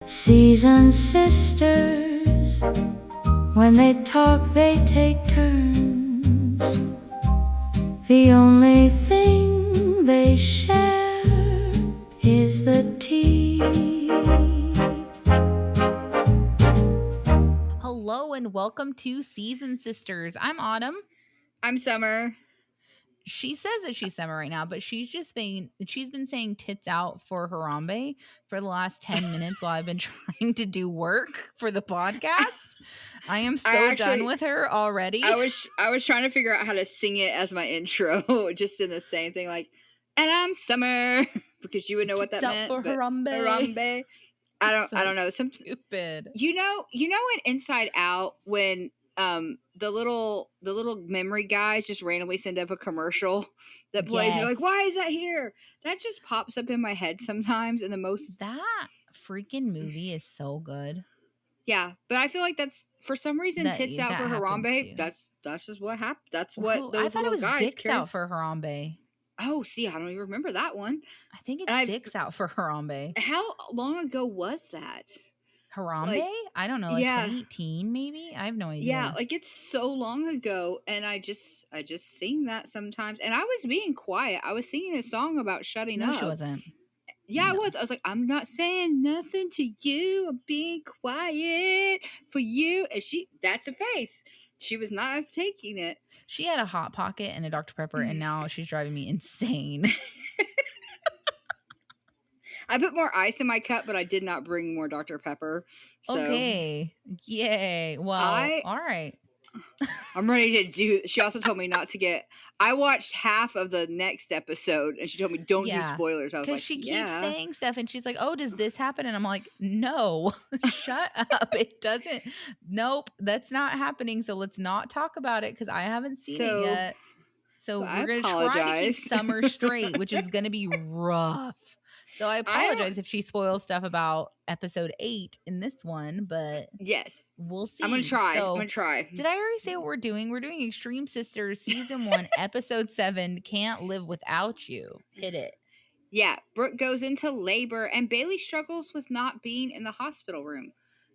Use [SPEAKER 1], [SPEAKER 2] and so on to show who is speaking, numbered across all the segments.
[SPEAKER 1] Seasoned sisters, when they talk, they take turns. The only thing they share is the tea.
[SPEAKER 2] Hello and welcome to Seasoned Sisters. I'm Autumn.
[SPEAKER 3] I'm Summer.
[SPEAKER 2] She says that she's Summer right now, but she's been saying tits out for Harambe for the last 10 minutes while I've been trying to do work for the podcast. I am so done with her already.
[SPEAKER 3] I was trying to figure out how to sing it as my intro, just in the same thing, like, and I'm Summer, because you would know what that meant.
[SPEAKER 2] For Harambe.
[SPEAKER 3] Harambe. I don't know. Some
[SPEAKER 2] stupid.
[SPEAKER 3] You know in Inside Out when the little memory guys just randomly send up a commercial that plays, and you're like, why is that here? That just pops up in my head sometimes. In the most,
[SPEAKER 2] that freaking movie is so good.
[SPEAKER 3] Yeah, but I feel like that's, for some reason, tits out for Harambe. That's just what happened. That's what those little guys
[SPEAKER 2] dicks out for Harambe.
[SPEAKER 3] Oh, see, I don't even remember that one.
[SPEAKER 2] I think it's dicks out for Harambe.
[SPEAKER 3] How long ago was that?
[SPEAKER 2] Harambe? I don't know, like 2018 maybe? I have no idea.
[SPEAKER 3] Yeah, like it's so long ago, and I just sing that sometimes. And I was being quiet. I was singing a song about shutting up.
[SPEAKER 2] No, she wasn't.
[SPEAKER 3] Yeah, no. I was like, I'm not saying nothing to you. I'm being quiet for you. And that's the face. She was not taking it.
[SPEAKER 2] She had a Hot Pocket and a Dr. Pepper, and now she's driving me insane.
[SPEAKER 3] I put more ice in my cup, but I did not bring more Dr. Pepper. So.
[SPEAKER 2] Okay. Yay. Well, all right.
[SPEAKER 3] I'm ready to do. She also told me not to get. I watched half of the next episode, and she told me don't do spoilers. I was like,
[SPEAKER 2] she keeps saying stuff, and she's like, "Oh, does this happen?" And I'm like, "No, shut up. It doesn't. Nope, that's not happening. So let's not talk about it because I haven't seen it yet. So we're gonna try to keep Summer straight, which is gonna be rough." So I apologize if she spoils stuff about episode 8 in this one, but
[SPEAKER 3] yes,
[SPEAKER 2] we'll see.
[SPEAKER 3] I'm gonna try.
[SPEAKER 2] So, did I already say what we're doing? We're doing Extreme Sisters season 1, episode 7. Can't live without you. Hit it.
[SPEAKER 3] Yeah, Brooke goes into labor, and Baylee struggles with not being in the hospital room.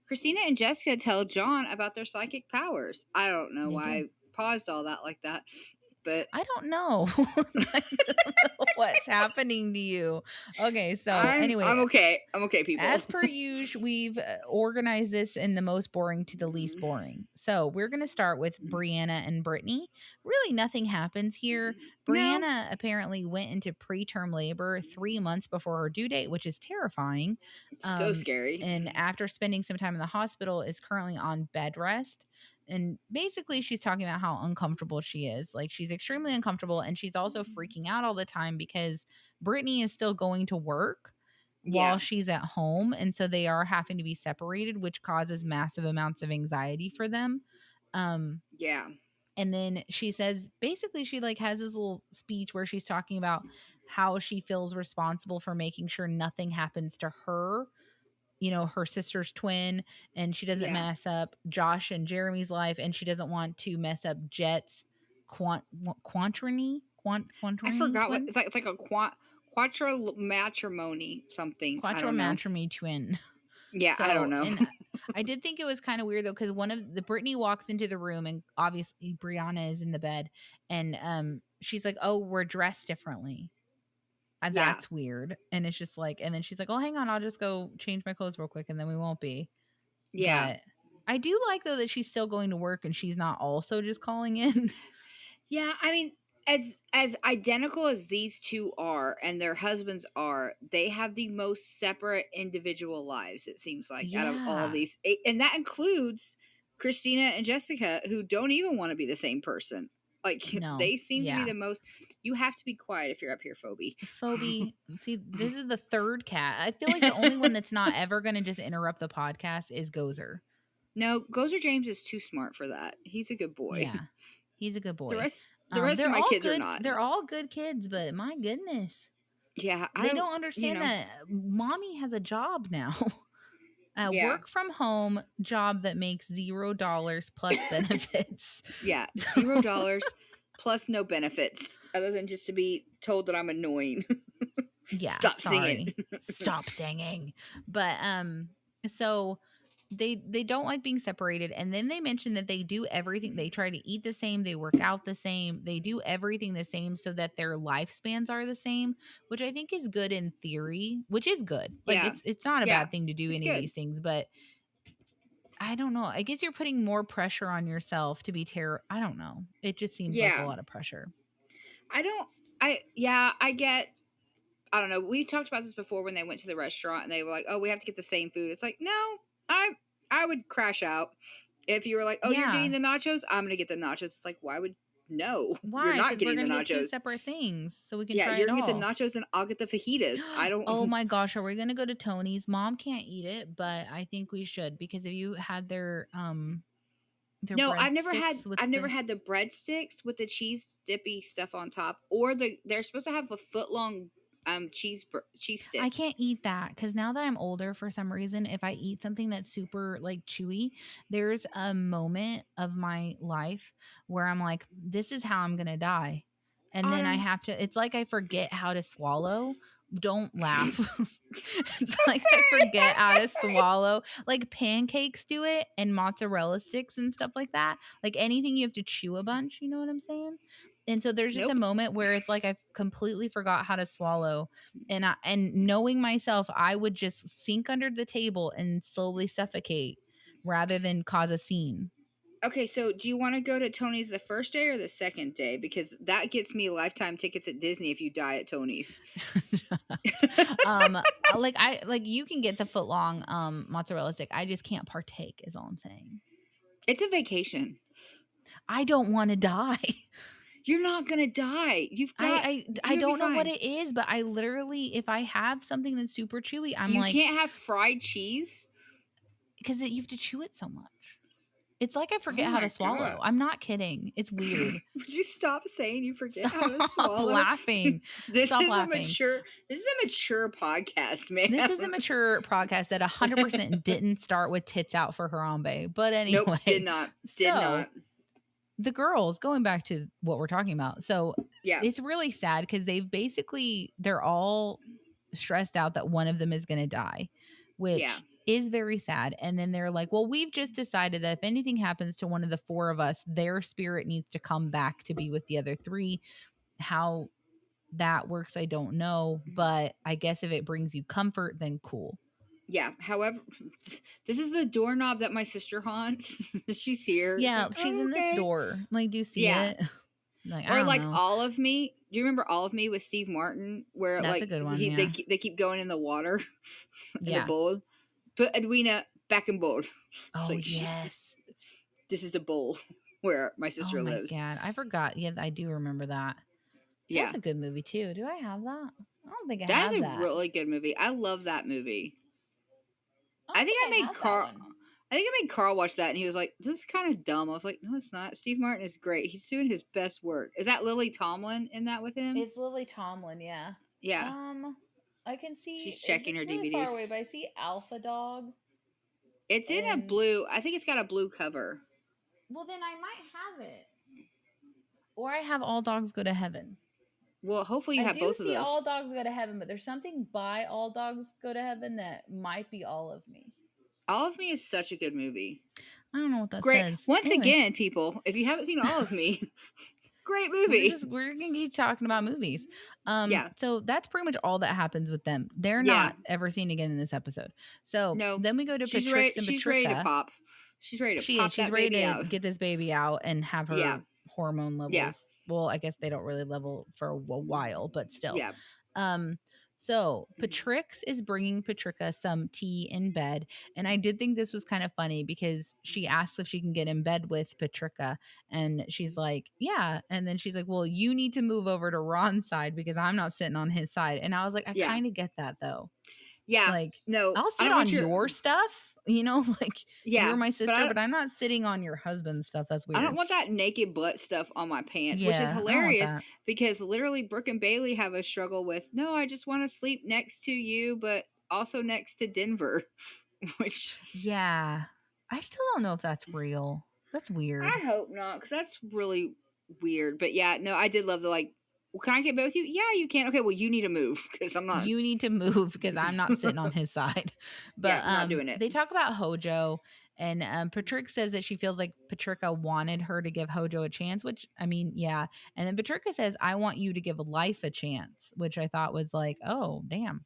[SPEAKER 3] Christina and Jessica tell John about their psychic powers. I don't know why I paused all that like that. But
[SPEAKER 2] I don't know what's happening to you. Okay, so anyway,
[SPEAKER 3] I'm okay, people.
[SPEAKER 2] As per usual, we've organized this in the most boring to the least boring. So we're going to start with Briana and Brittany. Really, nothing happens here. Briana apparently went into preterm labor 3 months before her due date, which is terrifying.
[SPEAKER 3] So scary.
[SPEAKER 2] And after spending some time in the hospital, is currently on bed rest. And basically, she's talking about how uncomfortable she is. Like, she's extremely uncomfortable, and she's also freaking out all the time because Brittany is still going to work while she's at home. And so they are having to be separated, which causes massive amounts of anxiety for them.
[SPEAKER 3] Yeah.
[SPEAKER 2] And then she says, basically, she like has this little speech where she's talking about how she feels responsible for making sure nothing happens to her, you know, her sister's twin, and she doesn't mess up Josh and Jeremy's life, and she doesn't want to mess up Jet's quantriny.
[SPEAKER 3] I forgot what it's like a quattro matrimony something.
[SPEAKER 2] Quattro matrimony twin.
[SPEAKER 3] Yeah, so, I don't know.
[SPEAKER 2] I did think it was kind of weird though, because one of the Brittany walks into the room, and obviously Briana is in the bed, and she's like, "Oh, we're dressed differently." That's weird. And it's just like, and then she's like, "Oh, hang on, I'll just go change my clothes real quick, and then we won't be."
[SPEAKER 3] Yeah.
[SPEAKER 2] But I do like though that she's still going to work and she's not also just calling in.
[SPEAKER 3] Yeah, I mean, as identical as these two are and their husbands are, they have the most separate individual lives, it seems like, out of all these. And that includes Christina and Jessica, who don't even want to be the same person. Like, they seem to be the most. You have to be quiet if you're up here, Phoebe.
[SPEAKER 2] Phoebe. See, this is the third cat. I feel like the only one that's not ever going to just interrupt the podcast is Gozer.
[SPEAKER 3] No, Gozer James is too smart for that. He's a good boy.
[SPEAKER 2] Yeah, he's a good boy.
[SPEAKER 3] The rest of my kids are not.
[SPEAKER 2] They're all good kids, but my goodness.
[SPEAKER 3] Yeah.
[SPEAKER 2] They don't understand that mommy has a job now. Work from home job that makes $0 plus benefits.
[SPEAKER 3] Yeah, $0 plus no benefits other than just to be told that I'm annoying.
[SPEAKER 2] Yeah,
[SPEAKER 3] Stop singing.
[SPEAKER 2] Stop singing. But So they don't like being separated, and then they mention that they do everything. They try to eat the same, they work out the same, they do everything the same so that their lifespans are the same, which I think is good in theory, which is good. Like
[SPEAKER 3] Yeah.
[SPEAKER 2] it's not a
[SPEAKER 3] Yeah.
[SPEAKER 2] bad thing to do
[SPEAKER 3] It's
[SPEAKER 2] any of
[SPEAKER 3] good.
[SPEAKER 2] these things, but I don't know. I guess you're putting more pressure on yourself to be I don't know. It just seems like a lot of pressure.
[SPEAKER 3] I don't know. We talked about this before when they went to the restaurant and they were like, "Oh, we have to get the same food." It's like, no, I would crash out if you were like, "Oh, you're getting the nachos. I'm gonna get the nachos." It's like, why? You're not getting the nachos.
[SPEAKER 2] Get two separate things so we can
[SPEAKER 3] Yeah,
[SPEAKER 2] try
[SPEAKER 3] you're
[SPEAKER 2] it
[SPEAKER 3] gonna
[SPEAKER 2] all.
[SPEAKER 3] get the nachos and I'll get the fajitas. I don't.
[SPEAKER 2] Oh my gosh, are we gonna go to Tony's? Mom can't eat it, but I think we should, because if you had their
[SPEAKER 3] no, I've never had the breadsticks with the cheese dippy stuff on top, or they're supposed to have a foot long cheese stick.
[SPEAKER 2] I can't eat that because now that I'm older, for some reason, if I eat something that's super like chewy, there's a moment of my life where I'm like, this is how I'm gonna die. And then I have to, it's like I forget how to swallow. Don't laugh. It's like I forget how to swallow. Like pancakes do it, and mozzarella sticks and stuff like that. Like anything you have to chew a bunch, you know what I'm saying? And so there's just a moment where it's like I completely forgot how to swallow, and knowing myself, I would just sink under the table and slowly suffocate rather than cause a scene.
[SPEAKER 3] Okay, so do you want to go to Tony's the first day or the second day? Because that gets me lifetime tickets at Disney if you die at Tony's.
[SPEAKER 2] Like you can get the foot long mozzarella stick. I just can't partake, is all I'm saying.
[SPEAKER 3] It's a vacation.
[SPEAKER 2] I don't want to die.
[SPEAKER 3] You're not gonna die. You've got.
[SPEAKER 2] I don't know what it is, but I literally, if I have something that's super chewy,
[SPEAKER 3] you can't have fried cheese
[SPEAKER 2] because you have to chew it so much. It's like I forget how to swallow. God. I'm not kidding. It's weird.
[SPEAKER 3] Would you stop saying you forget how to swallow?
[SPEAKER 2] Laughing. This is a
[SPEAKER 3] mature podcast, man.
[SPEAKER 2] This is a mature podcast that 100% didn't start with tits out for Harambe. But anyway,
[SPEAKER 3] nope, did not.
[SPEAKER 2] The girls, going back to what we're talking about. So yeah, it's really sad because they're all stressed out that one of them is going to die, which is very sad. And then they're like, well, we've just decided that if anything happens to one of the four of us, their spirit needs to come back to be with the other three. How that works, I don't know. But I guess if it brings you comfort, then cool.
[SPEAKER 3] Yeah. However, this is the doorknob that my sister haunts. She's here.
[SPEAKER 2] Yeah, like, she's in this door. Like, do you see it?
[SPEAKER 3] Like, or like know. All of Me. Do you remember All of Me with Steve Martin? Where
[SPEAKER 2] that's
[SPEAKER 3] like
[SPEAKER 2] a good one,
[SPEAKER 3] they keep going in the water in the bowl. Put Edwina back in bowl.
[SPEAKER 2] Oh like, yes.
[SPEAKER 3] This is a bowl where my sister lives.
[SPEAKER 2] Oh my God, I forgot. Yeah, I do remember that. That's a good movie too. Do I have that? I don't think I have that.
[SPEAKER 3] That's a really good movie. I love that movie. I think I made Carl watch that, and he was like, "This is kind of dumb." I was like, "No, it's not. Steve Martin is great. He's doing his best work." Is that Lily Tomlin in that with him?
[SPEAKER 2] It's Lily Tomlin, yeah.
[SPEAKER 3] Yeah.
[SPEAKER 2] I can see.
[SPEAKER 3] She's checking her
[SPEAKER 2] really
[SPEAKER 3] DVDs.
[SPEAKER 2] Far away, but I see Alpha Dog.
[SPEAKER 3] It's in a blue. I think it's got a blue cover.
[SPEAKER 2] Well, then I might have it, or I have All Dogs Go to Heaven.
[SPEAKER 3] Well, hopefully you have both of those.
[SPEAKER 2] I do see All Dogs Go to Heaven, but there's something by All Dogs Go to Heaven that might be All of Me.
[SPEAKER 3] All of Me is such a good movie.
[SPEAKER 2] I don't know what that
[SPEAKER 3] says. Once
[SPEAKER 2] anyway.
[SPEAKER 3] Again, people, if you haven't seen All of Me, great movie.
[SPEAKER 2] We're going to keep talking about movies. So that's pretty much all that happens with them. They're not ever seen again in this episode. So then we go to Patrix and Patricia.
[SPEAKER 3] She's ready to pop. She's ready to pop that baby out.
[SPEAKER 2] Get this baby out and have her hormone levels. Yeah. Well, I guess they don't really level for a while, but still.
[SPEAKER 3] Yeah.
[SPEAKER 2] So Patrix is bringing Patricia some tea in bed. And I did think this was kind of funny because she asks if she can get in bed with Patricia. And she's like, yeah. And then she's like, well, you need to move over to Ron's side because I'm not sitting on his side. And I was like, I kind of get that though.
[SPEAKER 3] Yeah.
[SPEAKER 2] Like,
[SPEAKER 3] no,
[SPEAKER 2] I'll sit on your stuff, you know, like you're my sister, but I'm not sitting on your husband's stuff. That's weird.
[SPEAKER 3] I don't want that naked butt stuff on my pants, which is hilarious because literally Brooke and Baylee have a struggle with, no, I just want to sleep next to you, but also next to Denver, which.
[SPEAKER 2] Yeah. I still don't know if that's real. That's weird.
[SPEAKER 3] I hope not, because that's really weird. But yeah, no, I did love the like well, can I get both you? Yeah, you can. Okay, well, you need to move because I'm not.
[SPEAKER 2] You need to move because I'm not sitting on his side. But
[SPEAKER 3] Yeah, not doing it.
[SPEAKER 2] They talk about Hojo, and Patrick says that she feels like Patricia wanted her to give Hojo a chance, which I mean, yeah. And then Patricia says, "I want you to give life a chance," which I thought was like, oh damn,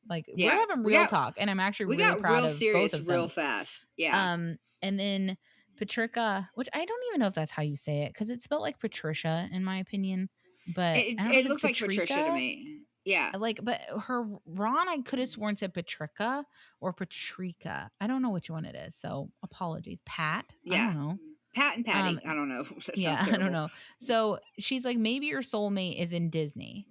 [SPEAKER 2] like we're
[SPEAKER 3] Yeah,
[SPEAKER 2] having real talk, and I'm actually
[SPEAKER 3] we
[SPEAKER 2] really
[SPEAKER 3] got
[SPEAKER 2] proud
[SPEAKER 3] real
[SPEAKER 2] of
[SPEAKER 3] serious
[SPEAKER 2] both of
[SPEAKER 3] real
[SPEAKER 2] them.
[SPEAKER 3] fast. Yeah.
[SPEAKER 2] And then Patricia, which I don't even know if that's how you say it because it's spelled like Patricia in my opinion, but I don't know
[SPEAKER 3] It
[SPEAKER 2] if it's
[SPEAKER 3] looks like Patricia to me. Yeah.
[SPEAKER 2] like, but her Ron, I could have sworn said Patricia or Patrica. I don't know which one it is. So apologies. Pat.
[SPEAKER 3] Yeah.
[SPEAKER 2] I don't know.
[SPEAKER 3] Pat and Patty. I don't know. That
[SPEAKER 2] Yeah,
[SPEAKER 3] sounds
[SPEAKER 2] I don't know. So she's like, maybe your soulmate is in Disney.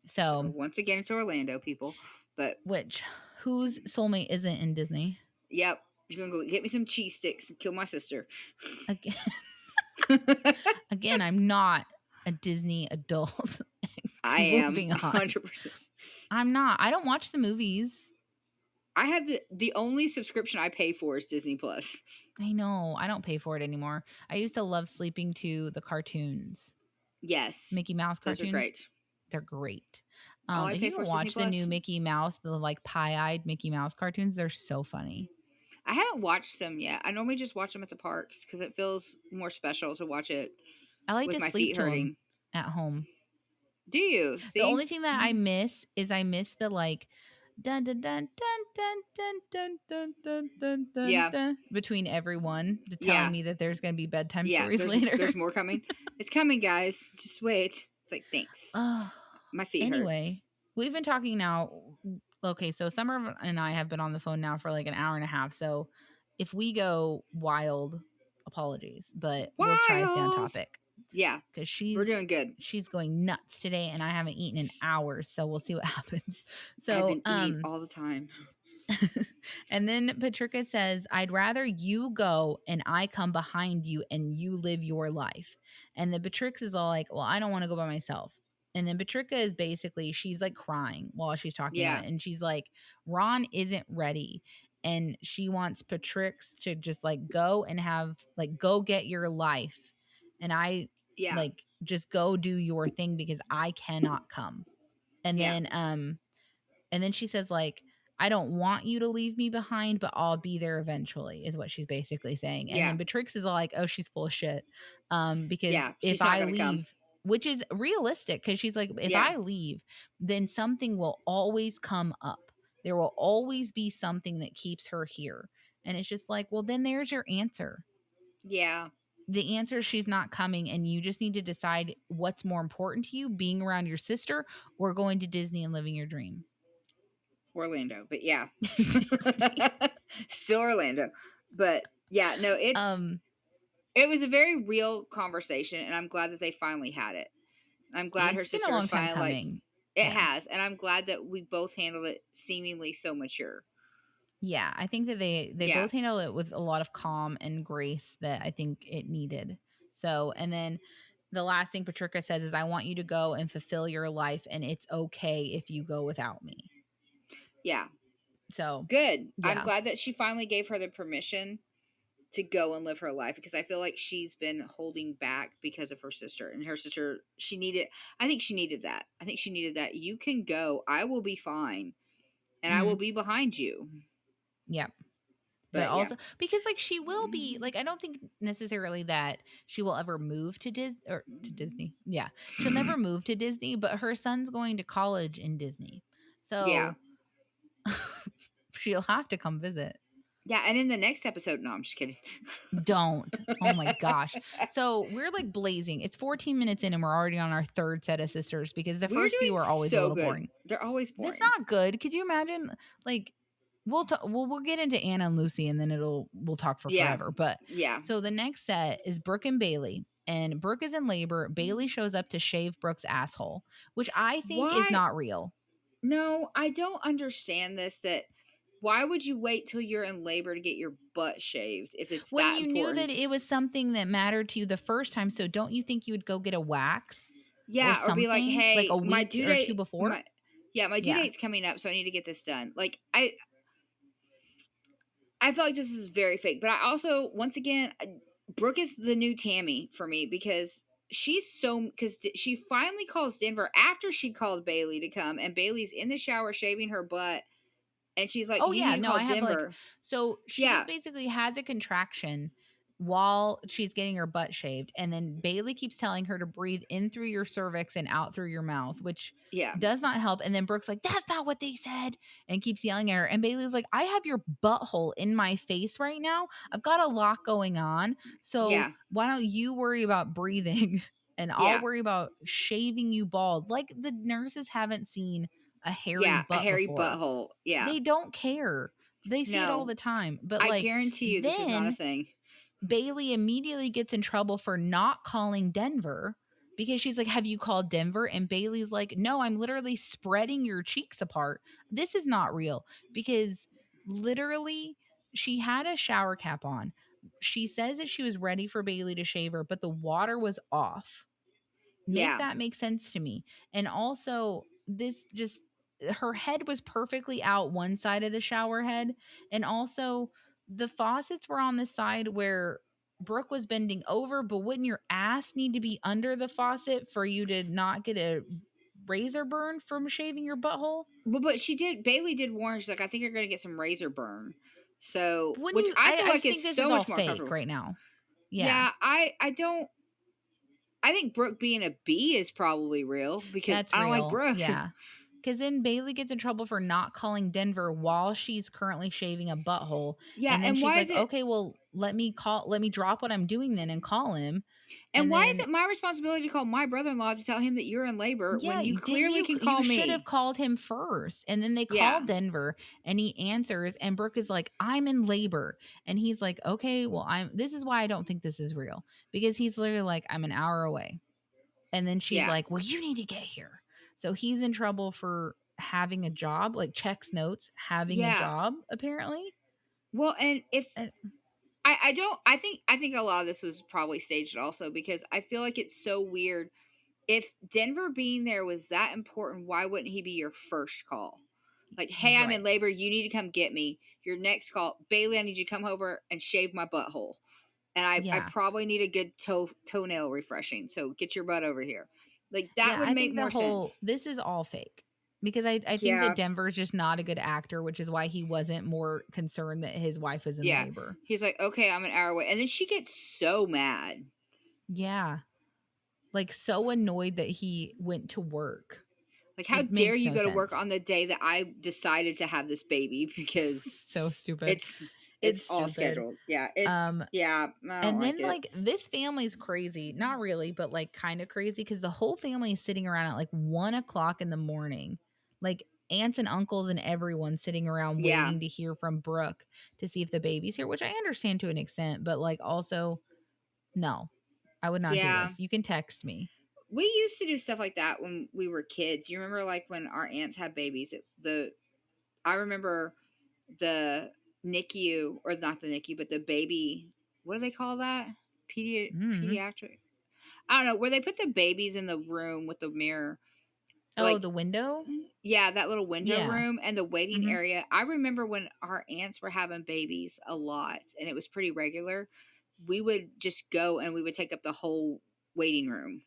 [SPEAKER 2] So
[SPEAKER 3] once again, it's Orlando, people. But
[SPEAKER 2] which whose soulmate isn't in Disney?
[SPEAKER 3] Yep. You're gonna go get me some cheese sticks and kill my sister.
[SPEAKER 2] Again, I'm not a Disney adult.
[SPEAKER 3] I am
[SPEAKER 2] Moving on.
[SPEAKER 3] 100%.
[SPEAKER 2] I'm not. I don't watch the movies.
[SPEAKER 3] I have the only subscription I pay for is Disney Plus.
[SPEAKER 2] I know. I don't pay for it anymore. I used to love sleeping to the cartoons.
[SPEAKER 3] Yes.
[SPEAKER 2] Mickey Mouse cartoons.
[SPEAKER 3] Those are great.
[SPEAKER 2] They're great.
[SPEAKER 3] If
[SPEAKER 2] you watch the new Mickey Mouse, the like pie-eyed Mickey Mouse cartoons, they're so funny.
[SPEAKER 3] I haven't watched them yet. I normally just watch them at the parks because it feels more special to watch it.
[SPEAKER 2] I like to sleep to them at home.
[SPEAKER 3] Do you? See?
[SPEAKER 2] The only thing that I miss is the like dun dun dun dun dun dun dun dun dun dun
[SPEAKER 3] yeah.
[SPEAKER 2] dun between everyone telling me that there's gonna be bedtime stories later.
[SPEAKER 3] There's more coming. It's coming, guys. Just wait. It's like thanks. My feet hurt.
[SPEAKER 2] We've been talking now. Okay, so Summer and I have been on the phone now for like an hour and a half. So if we go wild, apologies, but we'll try to stay on topic.
[SPEAKER 3] Yeah,
[SPEAKER 2] because
[SPEAKER 3] we're doing good.
[SPEAKER 2] She's going nuts today, and I haven't eaten in hours, so we'll see what happens. So
[SPEAKER 3] I've been eating all the time.
[SPEAKER 2] And then Patricia says, "I'd rather you go and I come behind you and you live your life." And then Patricia is all like, "Well, I don't want to go by myself." And then Patricia is basically, she's like crying while she's talking about it, and she's like, Ron isn't ready. And she wants Patricia to just like go and go get your life. And I like just go do your thing because I cannot come. And then she says like, I don't want you to leave me behind, but I'll be there eventually is what she's basically saying. And then Patricia is like, oh, she's full of shit. Because if I leave, which is realistic, because she's like, if I leave, then something will always come up. There will always be something that keeps her here. And it's just like, well, then there's your answer.
[SPEAKER 3] Yeah.
[SPEAKER 2] The answer is she's not coming, and you just need to decide what's more important to you, being around your sister or going to Disney and living your dream.
[SPEAKER 3] Orlando, but yeah. Still Orlando. But yeah, no, it was a very real conversation, and I'm glad that they finally had it. I'm glad her sister was finally it has, and I'm glad that we both handled it seemingly so mature.
[SPEAKER 2] Yeah, I think that they both handle it with a lot of calm and grace that I think it needed. So, and then the last thing Patricia says is, I want you to go and fulfill your life, and it's okay if you go without me.
[SPEAKER 3] Yeah.
[SPEAKER 2] So
[SPEAKER 3] good. Yeah. I'm glad that she finally gave her the permission to go and live her life, because I feel like she's been holding back because of her sister, and her sister, I think she needed that. You can go. I will be fine. And I will be behind you.
[SPEAKER 2] Yeah. But also because like she will be like, I don't think necessarily that she will ever move to Disney. Yeah. She'll never move to Disney, but her son's going to college in Disney. So she'll have to come visit.
[SPEAKER 3] Yeah, and in the next episode, no, I'm just kidding.
[SPEAKER 2] Don't. Oh my gosh. So we're like blazing. It's 14 minutes in and we're already on our third set of sisters, because the first few are always a little boring.
[SPEAKER 3] They're always boring.
[SPEAKER 2] That's not good. Could you imagine? Like we'll get into Anna and Lucy, and then we'll talk for forever. But so the next set is Brooke and Baylee, and Brooke is in labor. Baylee shows up to shave Brooke's asshole, which I think is not real.
[SPEAKER 3] No, I don't understand this. Why would you wait till you're in labor to get your butt shaved if it's
[SPEAKER 2] when
[SPEAKER 3] that
[SPEAKER 2] you
[SPEAKER 3] important?
[SPEAKER 2] Knew that it was something that mattered to you the first time? So don't you think you would go get a wax?
[SPEAKER 3] Yeah, or be like, hey,
[SPEAKER 2] like a week
[SPEAKER 3] my due date,
[SPEAKER 2] or two before.
[SPEAKER 3] My due date's coming up, so I need to get this done. Like I feel like this is very fake, but I also, once again, Brooke is the new Tammy for me, because she's so, because she finally calls Denver after she called Baylee to come, and Bailey's in the shower shaving her butt, and she's like,
[SPEAKER 2] Oh
[SPEAKER 3] "You
[SPEAKER 2] yeah,
[SPEAKER 3] need to
[SPEAKER 2] no,
[SPEAKER 3] call
[SPEAKER 2] I have like,
[SPEAKER 3] Denver."
[SPEAKER 2] so she
[SPEAKER 3] Yeah,
[SPEAKER 2] just basically has a contraction while she's getting her butt shaved, and then Baylee keeps telling her to breathe in through your cervix and out through your mouth, which
[SPEAKER 3] yeah,
[SPEAKER 2] does not help. And then Brooke's like, "That's not what they said," and keeps yelling at her. And Bailey's like, "I have your butthole in my face right now. I've got a lot going on, so
[SPEAKER 3] yeah,
[SPEAKER 2] why don't you worry about breathing?" And I'll
[SPEAKER 3] yeah,
[SPEAKER 2] worry about shaving you bald. Like the nurses haven't seen a hairy
[SPEAKER 3] yeah. A
[SPEAKER 2] butt
[SPEAKER 3] hairy
[SPEAKER 2] before.
[SPEAKER 3] butthole. Yeah.
[SPEAKER 2] They don't care. They see it all
[SPEAKER 3] No,
[SPEAKER 2] the time. But
[SPEAKER 3] I
[SPEAKER 2] like
[SPEAKER 3] guarantee you, this is not a
[SPEAKER 2] then
[SPEAKER 3] thing.
[SPEAKER 2] Baylee immediately gets in trouble for not calling Denver because she's like, "Have you called Denver?" And Bailey's like, "No, I'm literally spreading your cheeks apart. This is not real." Because literally she had a shower cap on. She says that she was ready for Baylee to shave her, but the water was off. Make
[SPEAKER 3] Yeah,
[SPEAKER 2] that make sense to me. And also, this just, her head was perfectly out one side of the shower head. And also, the faucets were on the side where Brooke was bending over, but wouldn't your ass need to be under the faucet for you to not get a razor burn from shaving your butthole?
[SPEAKER 3] but Bailey did warn. She's like, "I think you're going to get some razor burn." So,
[SPEAKER 2] Wouldn't
[SPEAKER 3] which
[SPEAKER 2] you?
[SPEAKER 3] I feel
[SPEAKER 2] I
[SPEAKER 3] like
[SPEAKER 2] just
[SPEAKER 3] is
[SPEAKER 2] think this is
[SPEAKER 3] so
[SPEAKER 2] all
[SPEAKER 3] much more
[SPEAKER 2] fake
[SPEAKER 3] comfortable.
[SPEAKER 2] right now. Yeah.
[SPEAKER 3] Yeah, I don't. I think Brooke being a bee is probably real because
[SPEAKER 2] That's
[SPEAKER 3] I don't like
[SPEAKER 2] real.
[SPEAKER 3] Brooke.
[SPEAKER 2] Yeah. Because then Baylee gets in trouble for not calling Denver while she's currently shaving a butthole.
[SPEAKER 3] Yeah,
[SPEAKER 2] And then
[SPEAKER 3] and
[SPEAKER 2] she's
[SPEAKER 3] why
[SPEAKER 2] like,
[SPEAKER 3] is it?
[SPEAKER 2] "Okay, well, let me drop what I'm doing then and call him."
[SPEAKER 3] And
[SPEAKER 2] And
[SPEAKER 3] why is
[SPEAKER 2] then,
[SPEAKER 3] it my responsibility to call my brother-in-law to tell him that you're in labor when
[SPEAKER 2] yeah,
[SPEAKER 3] you
[SPEAKER 2] didn't
[SPEAKER 3] clearly can
[SPEAKER 2] you
[SPEAKER 3] call
[SPEAKER 2] should have
[SPEAKER 3] me?
[SPEAKER 2] called him first. And then they call
[SPEAKER 3] Yeah,
[SPEAKER 2] Denver and he answers and Brooke is like, "I'm in labor." And he's like, "Okay, well, this is why I don't think this is real." Because he's literally like, "I'm an hour away." And then she's
[SPEAKER 3] yeah,
[SPEAKER 2] like, "Well, you need to get here." So he's in trouble for having a job, like checks notes, having a
[SPEAKER 3] yeah.
[SPEAKER 2] job, apparently.
[SPEAKER 3] Well, and if
[SPEAKER 2] And
[SPEAKER 3] I don't, I think a lot of this was probably staged also because I feel like it's so weird. If Denver being there was that important, why wouldn't he be your first call? Like, "Hey, I'm in
[SPEAKER 2] right.
[SPEAKER 3] labor. You need to come get me." Your next call, "Bailey, I need you to come over and shave my butthole. And I
[SPEAKER 2] Yeah.
[SPEAKER 3] probably need a good toenail refreshing. So get your butt over here." Like, that
[SPEAKER 2] Yeah.
[SPEAKER 3] would
[SPEAKER 2] I
[SPEAKER 3] make
[SPEAKER 2] think
[SPEAKER 3] more sense.
[SPEAKER 2] this is all fake because I think that
[SPEAKER 3] Yeah.
[SPEAKER 2] Denver's just not a good actor, which is why he wasn't more concerned that his wife was in
[SPEAKER 3] Yeah.
[SPEAKER 2] labor.
[SPEAKER 3] He's like, "Okay, I'm an hour away." And then she gets so mad.
[SPEAKER 2] Yeah. Like so annoyed that he went to work.
[SPEAKER 3] Like, "How
[SPEAKER 2] It
[SPEAKER 3] dare
[SPEAKER 2] makes
[SPEAKER 3] you
[SPEAKER 2] no
[SPEAKER 3] go to work
[SPEAKER 2] sense.
[SPEAKER 3] on the day that I decided to have this baby?" Because
[SPEAKER 2] So stupid.
[SPEAKER 3] it's
[SPEAKER 2] It's
[SPEAKER 3] all
[SPEAKER 2] stupid.
[SPEAKER 3] scheduled. Yeah, it's
[SPEAKER 2] Um,
[SPEAKER 3] yeah, I don't
[SPEAKER 2] And
[SPEAKER 3] like
[SPEAKER 2] then,
[SPEAKER 3] it.
[SPEAKER 2] like, this family's crazy. Not really, but like kind of crazy because the whole family is sitting around at like 1 o'clock in the morning. Like, aunts and uncles and everyone sitting around
[SPEAKER 3] Yeah.
[SPEAKER 2] waiting to hear from Brooke to see if the baby's here, which I understand to an extent, but like, also, no, I would not do
[SPEAKER 3] Yeah.
[SPEAKER 2] this. You can text me.
[SPEAKER 3] We used to do stuff like that when we were kids. You remember, like, when our aunts had babies, I remember the NICU, or not the NICU, but the baby, what do they call that?
[SPEAKER 2] Mm.
[SPEAKER 3] Pediatric. I don't know, where they put the babies in the room with the mirror.
[SPEAKER 2] Oh,
[SPEAKER 3] Like,
[SPEAKER 2] the window?
[SPEAKER 3] yeah, that little window
[SPEAKER 2] Yeah.
[SPEAKER 3] room and the waiting
[SPEAKER 2] Hmm.
[SPEAKER 3] area. I remember when our aunts were having babies a lot and it was pretty regular. We would just go and we would take up the whole waiting room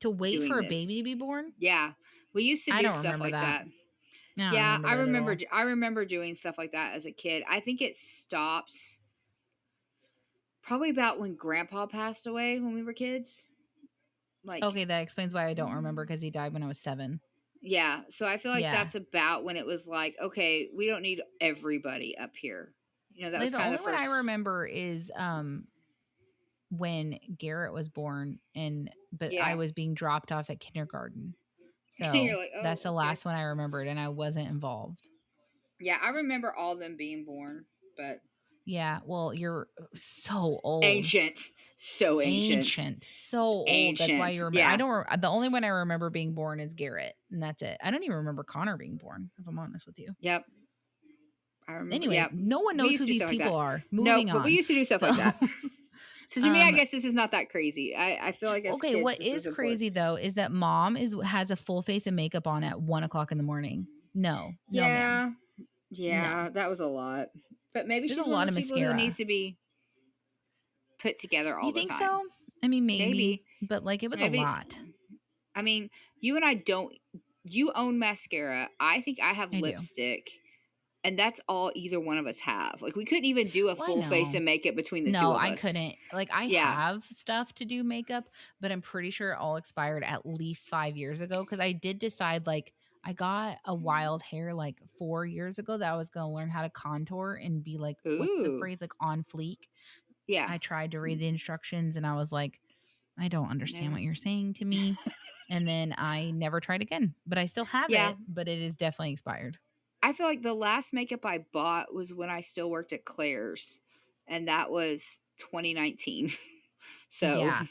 [SPEAKER 2] To wait
[SPEAKER 3] doing
[SPEAKER 2] for a
[SPEAKER 3] this.
[SPEAKER 2] baby to be born?
[SPEAKER 3] Yeah. We used to
[SPEAKER 2] I
[SPEAKER 3] do
[SPEAKER 2] don't
[SPEAKER 3] stuff
[SPEAKER 2] remember
[SPEAKER 3] like
[SPEAKER 2] that.
[SPEAKER 3] that.
[SPEAKER 2] I don't
[SPEAKER 3] Yeah,
[SPEAKER 2] remember that at all.
[SPEAKER 3] I remember doing stuff like that as a kid. I think it stopped probably about when Grandpa passed away when we were kids. Like,
[SPEAKER 2] Okay, that explains why I don't remember because he died when I was 7.
[SPEAKER 3] yeah. So I feel like
[SPEAKER 2] Yeah.
[SPEAKER 3] that's about when it was like, okay, we don't need everybody up here. You know, that
[SPEAKER 2] Like,
[SPEAKER 3] was
[SPEAKER 2] the
[SPEAKER 3] kind
[SPEAKER 2] only
[SPEAKER 3] of the
[SPEAKER 2] one I
[SPEAKER 3] first.
[SPEAKER 2] remember is when Garrett was born but I
[SPEAKER 3] Yeah.
[SPEAKER 2] was being dropped off at kindergarten. So
[SPEAKER 3] You're like, oh,
[SPEAKER 2] that's the
[SPEAKER 3] okay.
[SPEAKER 2] last one I remembered and I wasn't involved.
[SPEAKER 3] Yeah, I remember all them being born, but
[SPEAKER 2] Yeah, well, you're so old.
[SPEAKER 3] ancient. So ancient.
[SPEAKER 2] So old. That's why you remember.
[SPEAKER 3] Yeah.
[SPEAKER 2] I don't. The only one I remember being born is Garrett, and that's it. I don't even remember Connor being born. If I'm honest with you.
[SPEAKER 3] Yep. I remember.
[SPEAKER 2] Anyway,
[SPEAKER 3] Yep.
[SPEAKER 2] no one
[SPEAKER 3] We
[SPEAKER 2] knows
[SPEAKER 3] used
[SPEAKER 2] who
[SPEAKER 3] to do
[SPEAKER 2] these
[SPEAKER 3] stuff like
[SPEAKER 2] people
[SPEAKER 3] that.
[SPEAKER 2] are.
[SPEAKER 3] No,
[SPEAKER 2] Moving
[SPEAKER 3] but
[SPEAKER 2] on.
[SPEAKER 3] we used to do stuff like that. So to me, I guess this is not that crazy. I feel like as
[SPEAKER 2] okay,
[SPEAKER 3] kids,
[SPEAKER 2] what
[SPEAKER 3] this
[SPEAKER 2] is
[SPEAKER 3] was
[SPEAKER 2] crazy though is that mom has a full face of makeup on at 1 o'clock in the morning. No, no, ma'am.
[SPEAKER 3] Yeah,
[SPEAKER 2] No.
[SPEAKER 3] that was a lot. But maybe
[SPEAKER 2] There's
[SPEAKER 3] she's
[SPEAKER 2] a
[SPEAKER 3] one of
[SPEAKER 2] lot
[SPEAKER 3] those
[SPEAKER 2] of
[SPEAKER 3] people who
[SPEAKER 2] mascara.
[SPEAKER 3] needs to be put together all
[SPEAKER 2] You
[SPEAKER 3] the
[SPEAKER 2] think
[SPEAKER 3] time.
[SPEAKER 2] so? I mean, maybe. But like, it was a lot.
[SPEAKER 3] I mean, you and I don't. You own mascara. I think I have
[SPEAKER 2] I do.
[SPEAKER 3] lipstick. And that's all either one of us have. Like, we couldn't even do a
[SPEAKER 2] Well,
[SPEAKER 3] full face of makeup between the two
[SPEAKER 2] No,
[SPEAKER 3] of
[SPEAKER 2] I
[SPEAKER 3] us.
[SPEAKER 2] couldn't. Like, I have stuff to do makeup, but I'm pretty sure it all expired at least 5 years ago, because I did decide, like, I got a wild hair like 4 years ago that I was going to learn how to contour and be like, what's the
[SPEAKER 3] Ooh.
[SPEAKER 2] phrase? Like, on fleek.
[SPEAKER 3] Yeah.
[SPEAKER 2] I tried to read the instructions and I was like, I don't understand what you're saying to me. And then I never tried again, but I still have it, but it is definitely expired.
[SPEAKER 3] I feel like the last makeup I bought was when I still worked at Claire's, and that was 2019. So
[SPEAKER 2] yeah,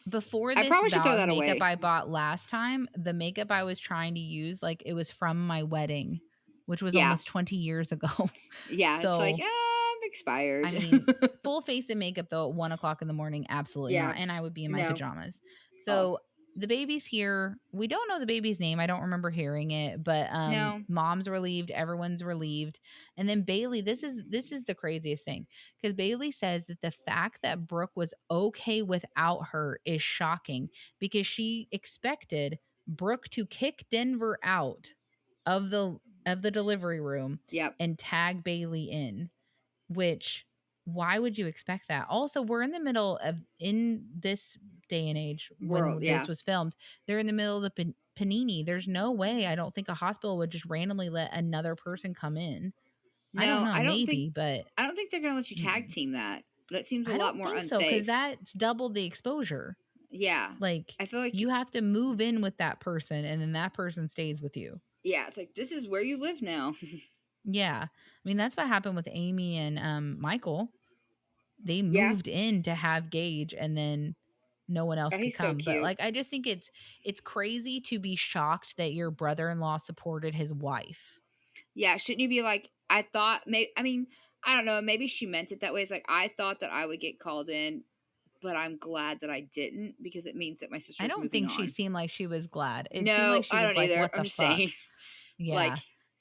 [SPEAKER 2] before this
[SPEAKER 3] I probably should throw that
[SPEAKER 2] makeup
[SPEAKER 3] away.
[SPEAKER 2] I bought last time, the makeup I was trying to use, like, it was from my wedding, which was almost 20 years ago.
[SPEAKER 3] Yeah,
[SPEAKER 2] so,
[SPEAKER 3] it's like, I'm expired.
[SPEAKER 2] I mean, full face of makeup though at 1 o'clock in the morning, absolutely not. And I would be in my pajamas. So the baby's here. We don't know the baby's name. I don't remember hearing it, but mom's relieved, everyone's relieved. And then Baylee, this is the craziest thing, because Baylee says that the fact that Brooke was okay without her is shocking, because she expected Brooke to kick Denver out of the delivery room and tag Baylee in, which, why would you expect that? Also, we're in the middle of, in this day and age when this was filmed, they're in the middle of the panini. There's no way, I don't think a hospital would just randomly let another person come in.
[SPEAKER 3] No,
[SPEAKER 2] I don't know,
[SPEAKER 3] I don't
[SPEAKER 2] maybe, but
[SPEAKER 3] I don't think they're gonna let you tag team that. That seems a lot more unsafe.
[SPEAKER 2] So, because that's double the exposure.
[SPEAKER 3] Yeah,
[SPEAKER 2] like,
[SPEAKER 3] I feel like
[SPEAKER 2] you have to move in with that person, and then that person stays with you.
[SPEAKER 3] Yeah, it's like, this is where you live now.
[SPEAKER 2] Yeah, I mean, that's what happened with Amy and Michael. They moved in to have Gage, and then no one else could come. So but like, I just think it's crazy to be shocked that your brother-in-law supported his wife.
[SPEAKER 3] Yeah, shouldn't you be like, I thought, I mean, I don't know, maybe she meant it that way. It's like, I thought that I would get called in, but I'm glad that I didn't, because it means that my sister's moving on. I don't think
[SPEAKER 2] she seemed like she was glad. It
[SPEAKER 3] no,
[SPEAKER 2] seemed like she
[SPEAKER 3] I
[SPEAKER 2] was
[SPEAKER 3] don't
[SPEAKER 2] like,
[SPEAKER 3] either.
[SPEAKER 2] what the
[SPEAKER 3] I'm just
[SPEAKER 2] fuck?
[SPEAKER 3] saying.
[SPEAKER 2] Yeah.
[SPEAKER 3] Like,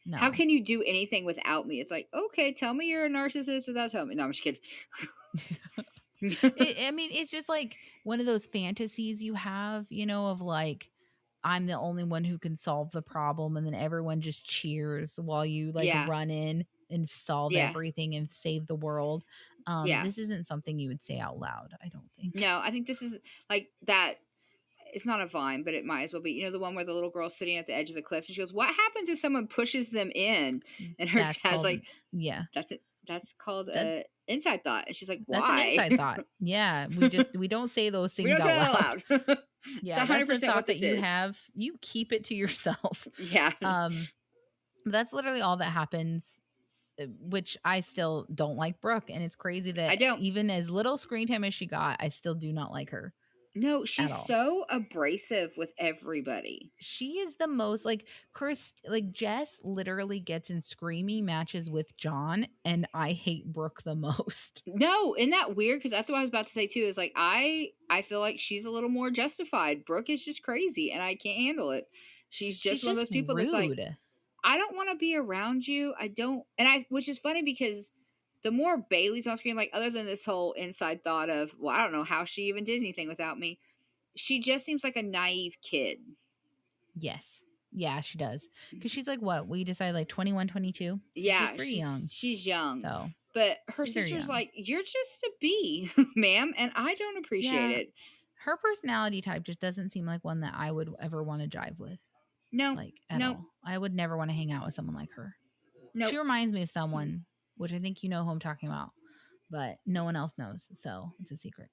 [SPEAKER 2] no.
[SPEAKER 3] How can you do anything without me? It's like, okay, tell me you're a narcissist without telling me. No, I'm just kidding.
[SPEAKER 2] I mean, it's just like one of those fantasies you have, you know, of like, I'm the only one who can solve the problem, and then everyone just cheers while you like run in and solve everything and save the world. This isn't something you would say out loud, I don't think.
[SPEAKER 3] No, I think this is like that. It's not a Vine, but it might as well be. You know, the one where the little girl's sitting at the edge of the cliff, and she goes, "What happens if someone pushes them in?" And her dad's called, like, "Yeah, that's it. That's called an inside thought." And she's like, "Why?"
[SPEAKER 2] That's an inside thought. Yeah, we don't say those things
[SPEAKER 3] we don't
[SPEAKER 2] out loud.
[SPEAKER 3] Yeah, it's 100% what this
[SPEAKER 2] you have. You keep it to yourself.
[SPEAKER 3] Yeah.
[SPEAKER 2] That's literally all that happens. Which I still don't like Brooke, and it's crazy that even as little screen time as she got, I still do not like her.
[SPEAKER 3] No, she's so abrasive with everybody.
[SPEAKER 2] She is the most like Jess literally gets in screaming matches with John, and I hate Brooke the most.
[SPEAKER 3] No, isn't that weird? Because that's what I was about to say too. Is like, I feel like she's a little more justified. Brooke is just crazy, and I can't handle it. She's just one of those people that's like, I don't want to be around you. I don't, which is funny because the more Baylee's on screen, like, other than this whole inside thought of, well, I don't know how she even did anything without me, she just seems like a naive kid.
[SPEAKER 2] Yes. Yeah, she does. Because she's like, what? We decided like 21, 22? So
[SPEAKER 3] yeah.
[SPEAKER 2] She's pretty young.
[SPEAKER 3] She's young.
[SPEAKER 2] So,
[SPEAKER 3] but her sister's like, you're just a bee, ma'am, and I don't appreciate it.
[SPEAKER 2] Her personality type just doesn't seem like one that I would ever want to jive with.
[SPEAKER 3] No.
[SPEAKER 2] Like, at all. I would never want to hang out with someone like her.
[SPEAKER 3] No.
[SPEAKER 2] She reminds me of someone, which I think you know who I'm talking about, but no one else knows, so it's a secret.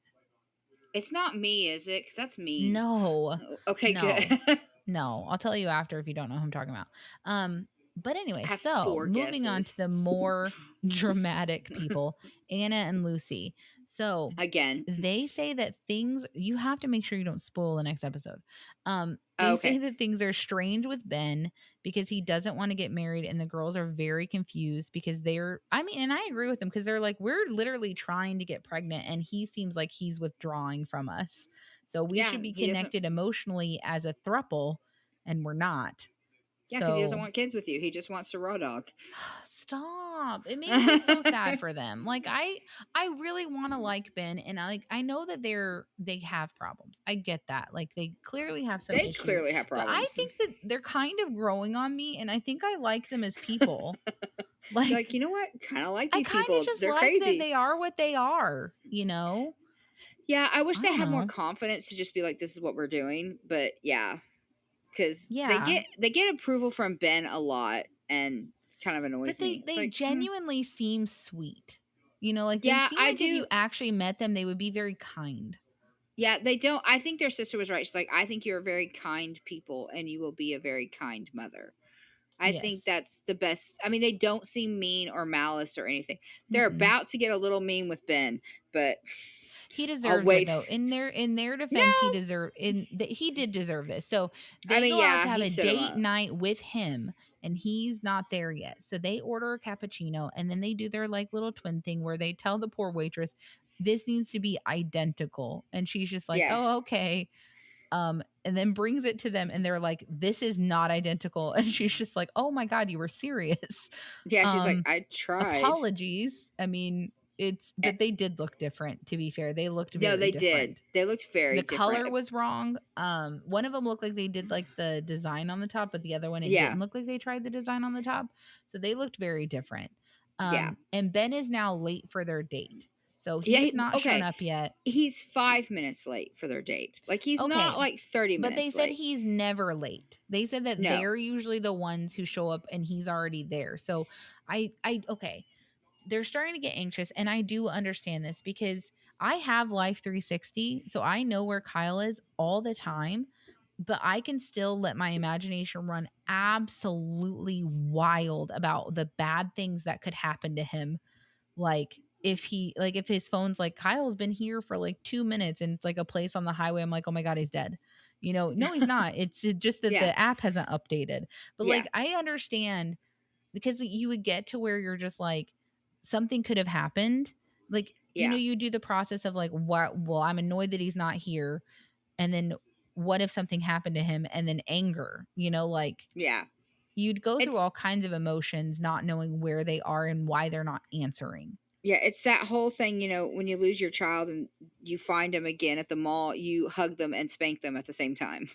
[SPEAKER 3] It's not me, is it? Because that's me.
[SPEAKER 2] No.
[SPEAKER 3] Okay, good.
[SPEAKER 2] No, I'll tell you after if you don't know who I'm talking about. But anyway, so moving on to the more dramatic people, Anna and Lucy. So
[SPEAKER 3] again,
[SPEAKER 2] they say that things, you have to make sure you don't spoil the next episode. They say that things are strange with Ben because he doesn't want to get married, and the girls are very confused because and I agree with them, because they're like, we're literally trying to get pregnant, and he seems like he's withdrawing from us. So we should be connected emotionally as a throuple, and we're not.
[SPEAKER 3] Yeah, because he doesn't want kids with you. He just wants to raw dog.
[SPEAKER 2] Stop. It makes me so sad for them. Like I really want to like Ben, and I know that they have problems. I get that. Like they clearly have some issues.
[SPEAKER 3] Clearly have problems.
[SPEAKER 2] But I think that they're kind of growing on me, and I think I like them as people.
[SPEAKER 3] Like, you know what? Kind of like these people.
[SPEAKER 2] Just
[SPEAKER 3] They're
[SPEAKER 2] like
[SPEAKER 3] crazy.
[SPEAKER 2] That they are what they are, you know?
[SPEAKER 3] Yeah, I wish they had more confidence to just be like, this is what we're doing. But yeah. Because they get approval from Ben a lot and kind of annoys me.
[SPEAKER 2] But they genuinely seem sweet. You know, like
[SPEAKER 3] they
[SPEAKER 2] seem like if you actually met them, they would be very kind.
[SPEAKER 3] Yeah, they don't. I think their sister was right. She's like, I think you're a very kind people and you will be a very kind mother. I think that's the best. I mean, they don't seem mean or malice or anything. They're about to get a little mean with Ben, but
[SPEAKER 2] he deserves it though. In their defense, he did deserve this. So they go out to have a date night with him, and he's not there yet. So they order a cappuccino, and then they do their like little twin thing where they tell the poor waitress, this needs to be identical, and she's just like, oh, okay. And then brings it to them, and they're like, this is not identical. And she's just like, oh my God, you were serious.
[SPEAKER 3] Yeah, she's like, I tried.
[SPEAKER 2] Apologies. I mean, but they did look different, to be fair. They looked very different.
[SPEAKER 3] Did. They looked very different.
[SPEAKER 2] The color was wrong. One of them looked like they did like the design on the top, but the other one, it didn't look like they tried the design on the top. So they looked very different. And Ben is now late for their date. So he's not shown up yet.
[SPEAKER 3] He's 5 minutes late for their date. Like he's not like 30 minutes.
[SPEAKER 2] But they said he's never late. They said that they're usually the ones who show up and he's already there. So okay. They're starting to get anxious, and I do understand this because I have Life 360, so I know where Kyle is all the time, but I can still let my imagination run absolutely wild about the bad things that could happen to him. Like if his phone's like, Kyle's been here for like 2 minutes and it's like a place on the highway, I'm like, oh my God, he's dead. You know, no, he's not. It's just that the app hasn't updated. But like, I understand because you would get to where you're just like, something could have happened. Like, you know, you do the process of like, well, I'm annoyed that he's not here. And then what if something happened to him? And then anger, you know, like, you'd go through all kinds of emotions, not knowing where they are and why they're not answering.
[SPEAKER 3] Yeah, it's that whole thing, you know, when you lose your child and you find them again at the mall, you hug them and spank them at the same time.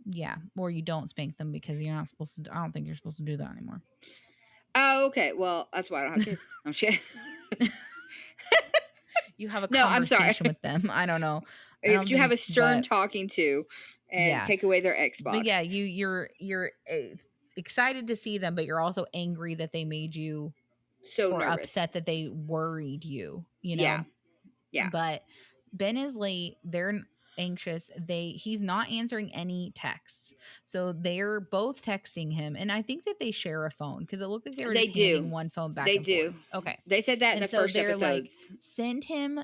[SPEAKER 2] Yeah, or you don't spank them because you're not supposed to. I don't think you're supposed to do that anymore.
[SPEAKER 3] Oh, okay. Well, that's why I don't have kids. I'm shit.
[SPEAKER 2] You have a conversation with them. I don't know.
[SPEAKER 3] You have a stern talking to and take away their Xbox.
[SPEAKER 2] But yeah, you're excited to see them, but you're also angry that they made you
[SPEAKER 3] so nervous.
[SPEAKER 2] Upset that they worried you, you know?
[SPEAKER 3] Yeah.
[SPEAKER 2] But Ben is late. They're anxious. He's not answering any texts. So they're both texting him. And I think that they share a phone because it looked like they were handing one phone back. They do. Forth. Okay.
[SPEAKER 3] They said that in the first episodes.
[SPEAKER 2] Like, send him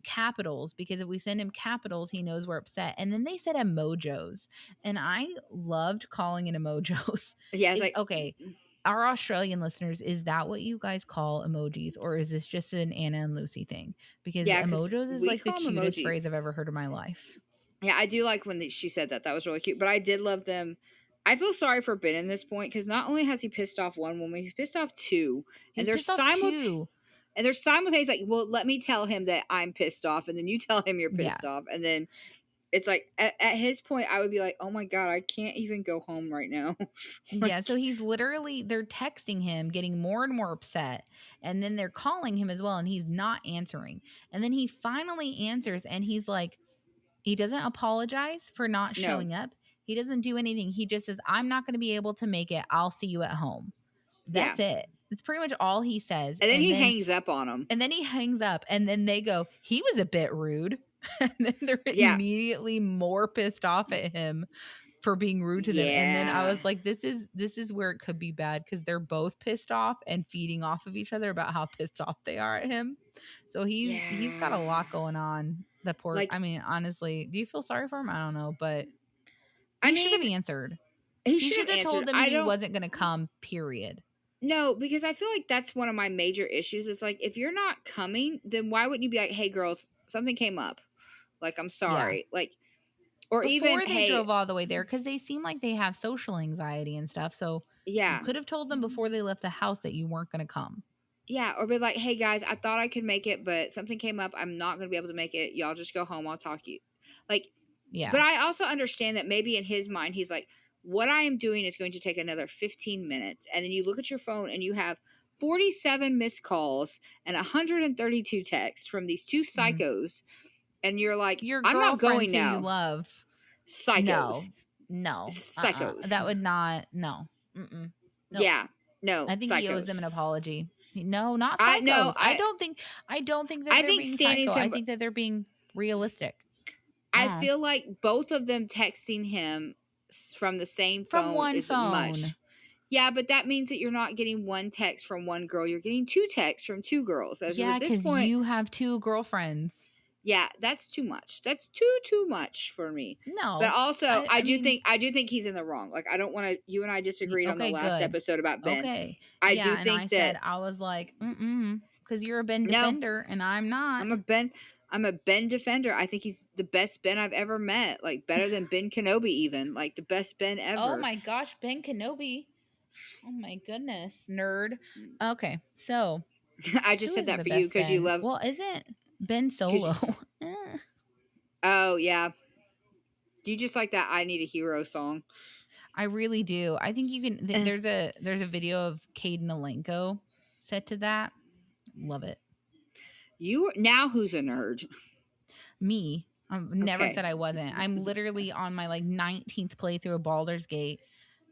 [SPEAKER 2] capitals because if we send him capitals, he knows we're upset. And then they said emojis. And I loved calling it emojis.
[SPEAKER 3] Yeah, it's like,
[SPEAKER 2] okay. Our Australian listeners, is that what you guys call emojis, or is this just an Anna and Lucy thing? Because emojis is like the cutest phrase I've ever heard in my life.
[SPEAKER 3] Yeah, I do like when she said that. That was really cute. But I did love them. I feel sorry for Ben in this point because not only has he pissed off one woman, he's pissed off two. And they're simultaneous. And they're simultaneous like, well, let me tell him that I'm pissed off, and then you tell him you're pissed off, and then it's like at his point, I would be like, oh my God, I can't even go home right now.
[SPEAKER 2] Yeah. So he's literally, they're texting him, getting more and more upset. And then they're calling him as well. And he's not answering. And then he finally answers. And he's like, he doesn't apologize for not showing up. He doesn't do anything. He just says, I'm not going to be able to make it. I'll see you at home. That's it. It's pretty much all he says.
[SPEAKER 3] And then he hangs up on him.
[SPEAKER 2] And then he hangs up. And then they go, he was a bit rude. And then they're immediately more pissed off at him for being rude to them. And then I was like, this is where it could be bad because they're both pissed off and feeding off of each other about how pissed off they are at him. So he's got a lot going on. The poor, I mean, honestly, do you feel sorry for him? I don't know, but he should have answered.
[SPEAKER 3] He should have
[SPEAKER 2] told them he wasn't going to come, period.
[SPEAKER 3] No, because I feel like that's one of my major issues. It's like, if you're not coming, then why wouldn't you be like, hey, girls, something came up. Like, I'm sorry. Like, Or
[SPEAKER 2] before
[SPEAKER 3] even,
[SPEAKER 2] they
[SPEAKER 3] hey,
[SPEAKER 2] drove all the way there, because they seem like they have social anxiety and stuff. So you
[SPEAKER 3] yeah.
[SPEAKER 2] could have told them before they left the house that you weren't going to come.
[SPEAKER 3] Yeah, or be like, hey guys, I thought I could make it, but something came up. I'm not going to be able to make it. Y'all just go home. I'll talk to you. Like,
[SPEAKER 2] Yeah.
[SPEAKER 3] But I also understand that maybe in his mind, he's like, what I am doing is going to take another 15 minutes. And then you look at your phone and you have 47 missed calls and 132 texts from these two psychos. And you're like,
[SPEAKER 2] Your
[SPEAKER 3] I'm not going
[SPEAKER 2] girlfriends who
[SPEAKER 3] now.
[SPEAKER 2] you love.
[SPEAKER 3] Psychos.
[SPEAKER 2] No.
[SPEAKER 3] Psychos.
[SPEAKER 2] That would not. No.
[SPEAKER 3] Nope. Yeah. No.
[SPEAKER 2] I think
[SPEAKER 3] psychos.
[SPEAKER 2] he owes them an apology. No, not psychos. I don't think that they're being psycho. I think that they're being realistic.
[SPEAKER 3] I feel like both of them texting him from the same phone
[SPEAKER 2] one
[SPEAKER 3] is
[SPEAKER 2] phone.
[SPEAKER 3] much. Yeah, but that means that you're not getting one text from one girl. You're getting two texts from two girls.
[SPEAKER 2] Yeah, because you have two girlfriends.
[SPEAKER 3] Yeah, that's too much. That's too much for me.
[SPEAKER 2] No,
[SPEAKER 3] but also I do think he's in the wrong. Like, I don't want to. You and I disagreed on the last episode about Ben.
[SPEAKER 2] Okay,
[SPEAKER 3] I do think that
[SPEAKER 2] I was like, because you're a Ben defender and I'm not.
[SPEAKER 3] I'm a Ben defender. I think he's the best Ben I've ever met. Like, better than Ben Kenobi, even. Like, the best Ben ever.
[SPEAKER 2] Oh my gosh, Ben Kenobi. Oh my goodness, nerd. Okay, so
[SPEAKER 3] I just said that for you because you love.
[SPEAKER 2] Well, isn't Ben Solo?
[SPEAKER 3] Oh yeah. Do you just like that I Need a Hero song?
[SPEAKER 2] I really do. I think you can. There's a video of Caden Alenko set to that. Love it.
[SPEAKER 3] Now who's a nerd?
[SPEAKER 2] Me. I've never said I wasn't. I'm literally on my 19th playthrough of Baldur's Gate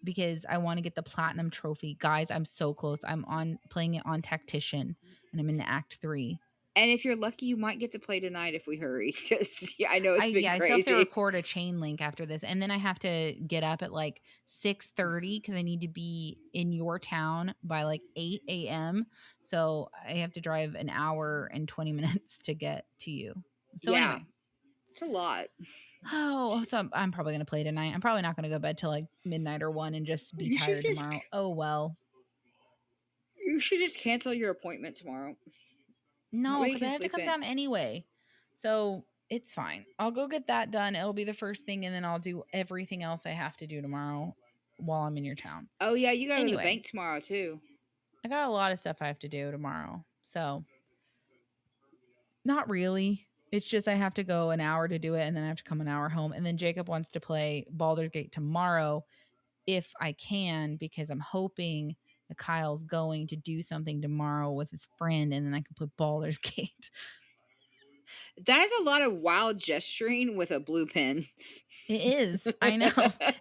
[SPEAKER 2] because I want to get the platinum trophy. Guys, I'm so close. I'm playing it on Tactician and I'm in Act 3.
[SPEAKER 3] And if you're lucky, you might get to play tonight if we hurry. Because I know it's been crazy. I still have
[SPEAKER 2] to record a chain link after this. And then I have to get up at 6:30 because I need to be in your town by 8 a.m. So I have to drive an hour and 20 minutes to get to you. So anyway.
[SPEAKER 3] It's a lot.
[SPEAKER 2] Oh, so I'm probably going to play tonight. I'm probably not going to go to bed till midnight or 1 and just be tired tomorrow. Oh, well.
[SPEAKER 3] You should just cancel your appointment tomorrow.
[SPEAKER 2] No, because I have to come down anyway. So it's fine. I'll go get that done. It'll be the first thing, and then I'll do everything else I have to do tomorrow while I'm in your town.
[SPEAKER 3] Oh, yeah, you got to go to the bank tomorrow, too.
[SPEAKER 2] I got a lot of stuff I have to do tomorrow. So not really. It's just I have to go an hour to do it, and then I have to come an hour home. And then Jacob wants to play Baldur's Gate tomorrow if I can, because I'm hoping that Kyle's going to do something tomorrow with his friend, and then I can put Baldur's Gate.
[SPEAKER 3] That is a lot of wild gesturing with a blue pen.
[SPEAKER 2] It is. I know.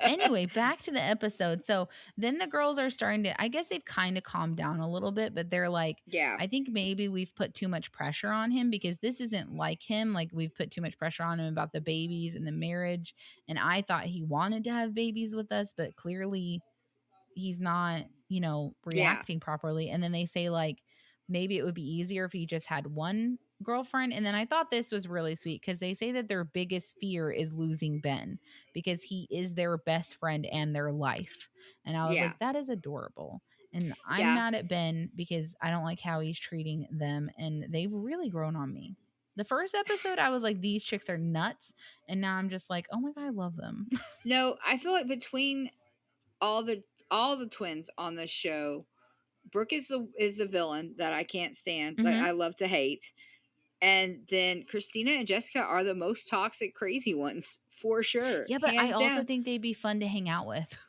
[SPEAKER 2] Anyway, back to the episode. So then the girls are starting to, I guess they've kind of calmed down a little bit, but they're like,
[SPEAKER 3] yeah,
[SPEAKER 2] I think maybe we've put too much pressure on him because this isn't like him. Like, we've put too much pressure on him about the babies and the marriage. And I thought he wanted to have babies with us, but clearly he's not, reacting properly. And then they say maybe it would be easier if he just had one girlfriend. And then I thought this was really sweet because they say that their biggest fear is losing Ben because he is their best friend and their life. And I was like, that is adorable. And I'm mad at Ben because I don't like how he's treating them, and they've really grown on me. The first episode, I was like, these chicks are nuts. And now I'm just like, oh my God, I love them.
[SPEAKER 3] No, I feel like between all the twins on this show, Brooke is the villain that I can't stand.
[SPEAKER 2] Mm-hmm.
[SPEAKER 3] I love to hate. And then Christina and Jessica are the most toxic, crazy ones, for sure.
[SPEAKER 2] Yeah, but I also think they'd be fun to hang out with.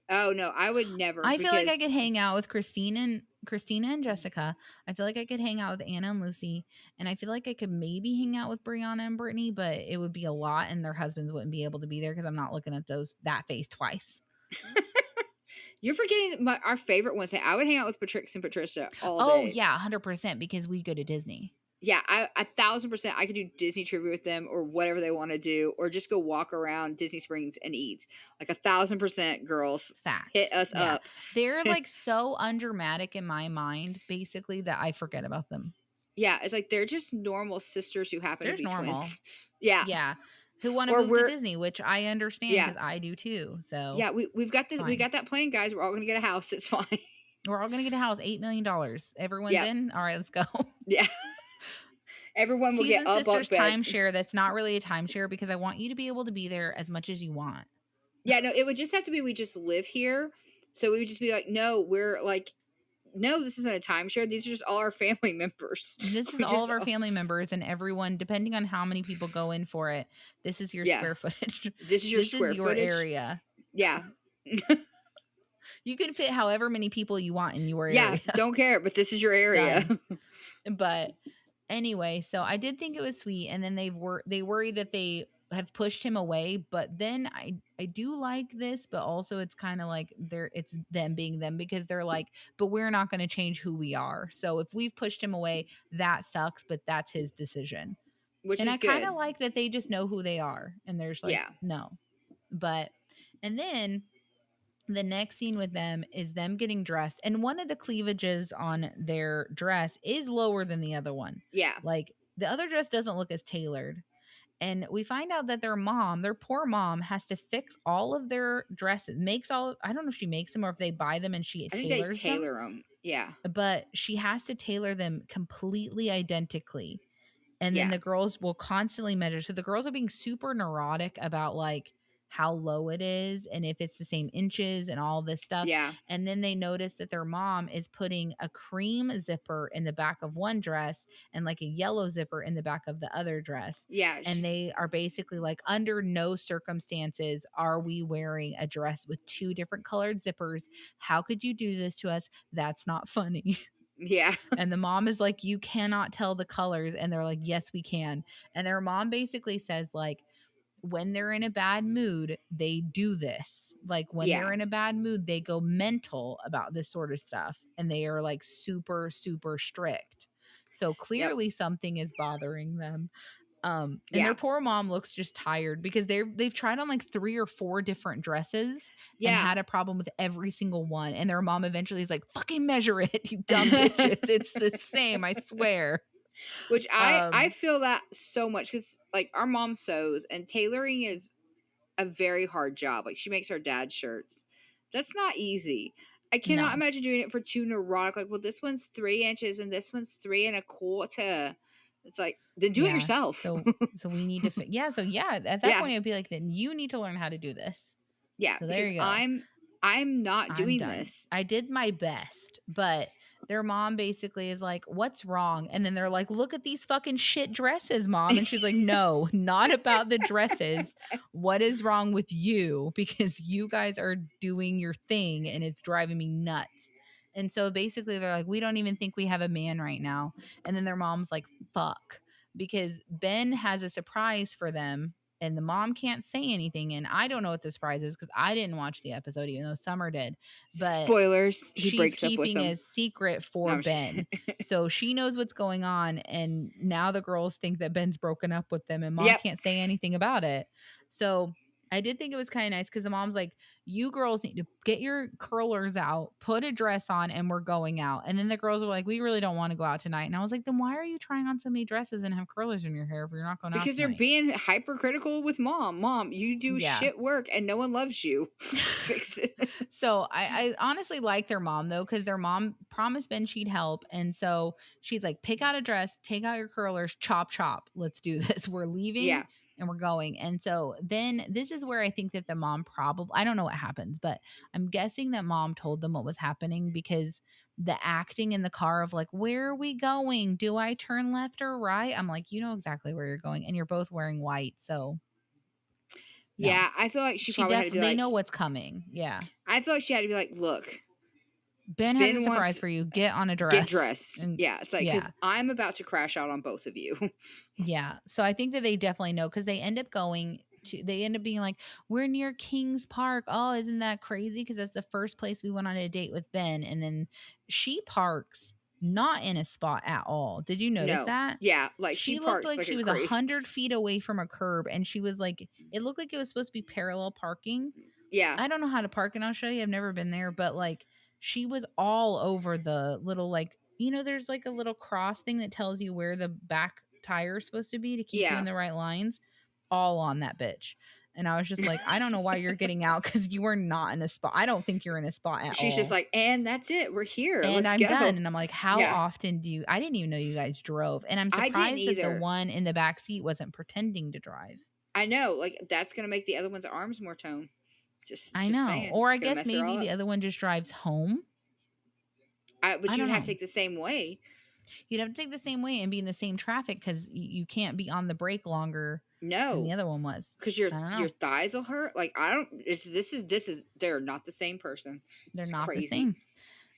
[SPEAKER 3] Oh, no, I would never.
[SPEAKER 2] I feel like I could hang out with Christina and Jessica. I feel like I could hang out with Anna and Lucy. And I feel like I could maybe hang out with Briana and Brittany, but it would be a lot, and their husbands wouldn't be able to be there because I'm not looking at that face twice.
[SPEAKER 3] You're forgetting our favorite ones. I would hang out with Patrix and Patricia all day.
[SPEAKER 2] Oh, yeah, 100%, because we go to Disney.
[SPEAKER 3] Yeah, 1,000%. I could do Disney trivia with them or whatever they want to do, or just go walk around Disney Springs and eat. 1,000%, girls.
[SPEAKER 2] Facts.
[SPEAKER 3] Hit us up.
[SPEAKER 2] They're so undramatic in my mind, basically, that I forget about them.
[SPEAKER 3] Yeah, it's they're just normal sisters who happen to be twins.
[SPEAKER 2] Yeah. Yeah. Who want to move to Disney, which I understand because I do too. So
[SPEAKER 3] yeah, we've got this. We got that plan, guys. We're all going to get a house. It's fine. We're
[SPEAKER 2] all going to get a house. $8 million. Everyone's in. All right, let's go.
[SPEAKER 3] Yeah. everyone will get
[SPEAKER 2] Season
[SPEAKER 3] up on
[SPEAKER 2] Sisters
[SPEAKER 3] bed.
[SPEAKER 2] timeshare that's not really a timeshare because I want you to be able to be there as much as you want.
[SPEAKER 3] Yeah, no, it would just have to be we just live here. So we would just be like, no, we're like, no, this isn't a timeshare. These are just all our family members.
[SPEAKER 2] This is all of our family members and everyone, depending on how many people go in for it. This is your square footage.
[SPEAKER 3] This is your square footage.
[SPEAKER 2] Area.
[SPEAKER 3] Yeah.
[SPEAKER 2] You can fit however many people you want in your area.
[SPEAKER 3] Yeah, don't care, but this is your area.
[SPEAKER 2] But anyway, so I did think it was sweet, and then they worry that they have pushed him away, but then I do like this, but also it's kind of like it's them being them, because they're like, but we're not going to change who we are. So if we've pushed him away, that sucks, but that's his decision.
[SPEAKER 3] Which
[SPEAKER 2] and
[SPEAKER 3] is
[SPEAKER 2] I kind of like that they just know who they are, and there's like no. But and then the next scene with them is them getting dressed, and one of the cleavages on their dress is lower than the other one.
[SPEAKER 3] Yeah.
[SPEAKER 2] Like the other dress doesn't look as tailored. And we find out that their poor mom, has to fix all of their dresses. I don't know if she makes them or if they buy them and she tailors them.
[SPEAKER 3] I think they tailor them. Yeah.
[SPEAKER 2] But she has to tailor them completely identically. And then the girls will constantly measure. So the girls are being super neurotic about like how low it is and if it's the same inches and all this stuff.
[SPEAKER 3] Yeah.
[SPEAKER 2] And then they notice that their mom is putting a cream zipper in the back of one dress and like a yellow zipper in the back of the other dress.
[SPEAKER 3] Yeah.
[SPEAKER 2] And they are basically like, under no circumstances are we wearing a dress with two different colored zippers. How could you do this to us? That's not funny.
[SPEAKER 3] Yeah.
[SPEAKER 2] And the mom is like, you cannot tell the colors. And they're like, yes, we can. And their mom basically says, like, when they're in a bad mood, they do this. Like when they're in a bad mood, they go mental about this sort of stuff. And they are like super, super strict. So clearly something is bothering them. And their poor mom looks just tired because they've tried on like 3 or 4 different dresses and had a problem with every single one. And their mom eventually is like, fucking measure it, you dumb bitches. It's the same, I swear.
[SPEAKER 3] Which I feel that so much because like our mom sews and tailoring is a very hard job. Like she makes our dad's shirts. That's not easy. I cannot imagine doing it for 2 neurotic. Like, well, this one's 3 inches and this one's 3 1/4. It's like, then do it yourself.
[SPEAKER 2] So we need to at that point it'd be like, then you need to learn how to do this.
[SPEAKER 3] Yeah,
[SPEAKER 2] so there you go.
[SPEAKER 3] I'm not doing this.
[SPEAKER 2] I did my best, but their mom basically is like, what's wrong? And then they're like, look at these fucking shit dresses, mom. And she's like, no, not about the dresses. What is wrong with you? Because you guys are doing your thing and it's driving me nuts. And so basically they're like, we don't even think we have a man right now. And then their mom's like, fuck, because Ben has a surprise for them and the mom can't say anything. And I don't know what the surprise is because I didn't watch the episode, even though Summer did. But
[SPEAKER 3] spoilers, he breaks up with him.
[SPEAKER 2] She's keeping a secret for Ben. So she knows what's going on. And now the girls think that Ben's broken up with them and mom can't say anything about it. So I did think it was kind of nice because the mom's like, you girls need to get your curlers out, put a dress on, and we're going out. And then the girls were like, we really don't want to go out tonight. And I was like, then why are you trying on so many dresses and have curlers in your hair if you're not going out
[SPEAKER 3] because
[SPEAKER 2] tonight?
[SPEAKER 3] They're being hypercritical with mom. Mom, you do shit work and no one loves you. Fix it.
[SPEAKER 2] So I honestly like their mom, though, because their mom promised Ben she'd help. And so she's like, pick out a dress, take out your curlers, chop. Let's do this. We're leaving.
[SPEAKER 3] Yeah.
[SPEAKER 2] And we're going. And so then this is where I think that the mom I don't know what happens, but I'm guessing that mom told them what was happening because the acting in the car of like, where are we going? Do I turn left or right? I'm like, you know exactly where you're going. And you're both wearing white. So.
[SPEAKER 3] No. Yeah. I feel like she probably had to be like.
[SPEAKER 2] They know what's coming. Yeah.
[SPEAKER 3] I feel like she had to be like, look.
[SPEAKER 2] Ben has a surprise for you. Get on a dress.
[SPEAKER 3] Get dressed. Yeah. It's like, because I'm about to crash out on both of you.
[SPEAKER 2] Yeah. So I think that they definitely know because they end up being like, we're near Kings Park. Oh, isn't that crazy? Because that's the first place we went on a date with Ben. And then she parks not in a spot at all. Did you notice that?
[SPEAKER 3] Yeah. Like she
[SPEAKER 2] looked like she was 100 feet away from a curb. And she was like, it looked like it was supposed to be parallel parking.
[SPEAKER 3] Yeah.
[SPEAKER 2] I don't know how to park and I'll show you. I've never been there, but like, she was all over the little, like, you know, there's like a little cross thing that tells you where the back tire is supposed to be to keep you in the right lines. All on that bitch. And I was just like, I don't know why you're getting out because you are not in a spot. I don't think you're in a spot at all.
[SPEAKER 3] She's just like, and that's it. We're here.
[SPEAKER 2] And
[SPEAKER 3] Let's
[SPEAKER 2] I'm
[SPEAKER 3] go.
[SPEAKER 2] done. And I'm like, how often do you? I didn't even know you guys drove. And I'm surprised that the one in the back seat wasn't pretending to drive.
[SPEAKER 3] I know. Like, that's going to make the other one's arms more toned.
[SPEAKER 2] I know.
[SPEAKER 3] Saying.
[SPEAKER 2] Or I guess maybe the other one just drives home.
[SPEAKER 3] But you'd have to take the same way. You'd
[SPEAKER 2] have to take the same way and be in the same traffic because you can't be on the brake longer.
[SPEAKER 3] No,
[SPEAKER 2] than the other one was
[SPEAKER 3] because your thighs will hurt. Like this is they're not the same person.
[SPEAKER 2] They're not crazy.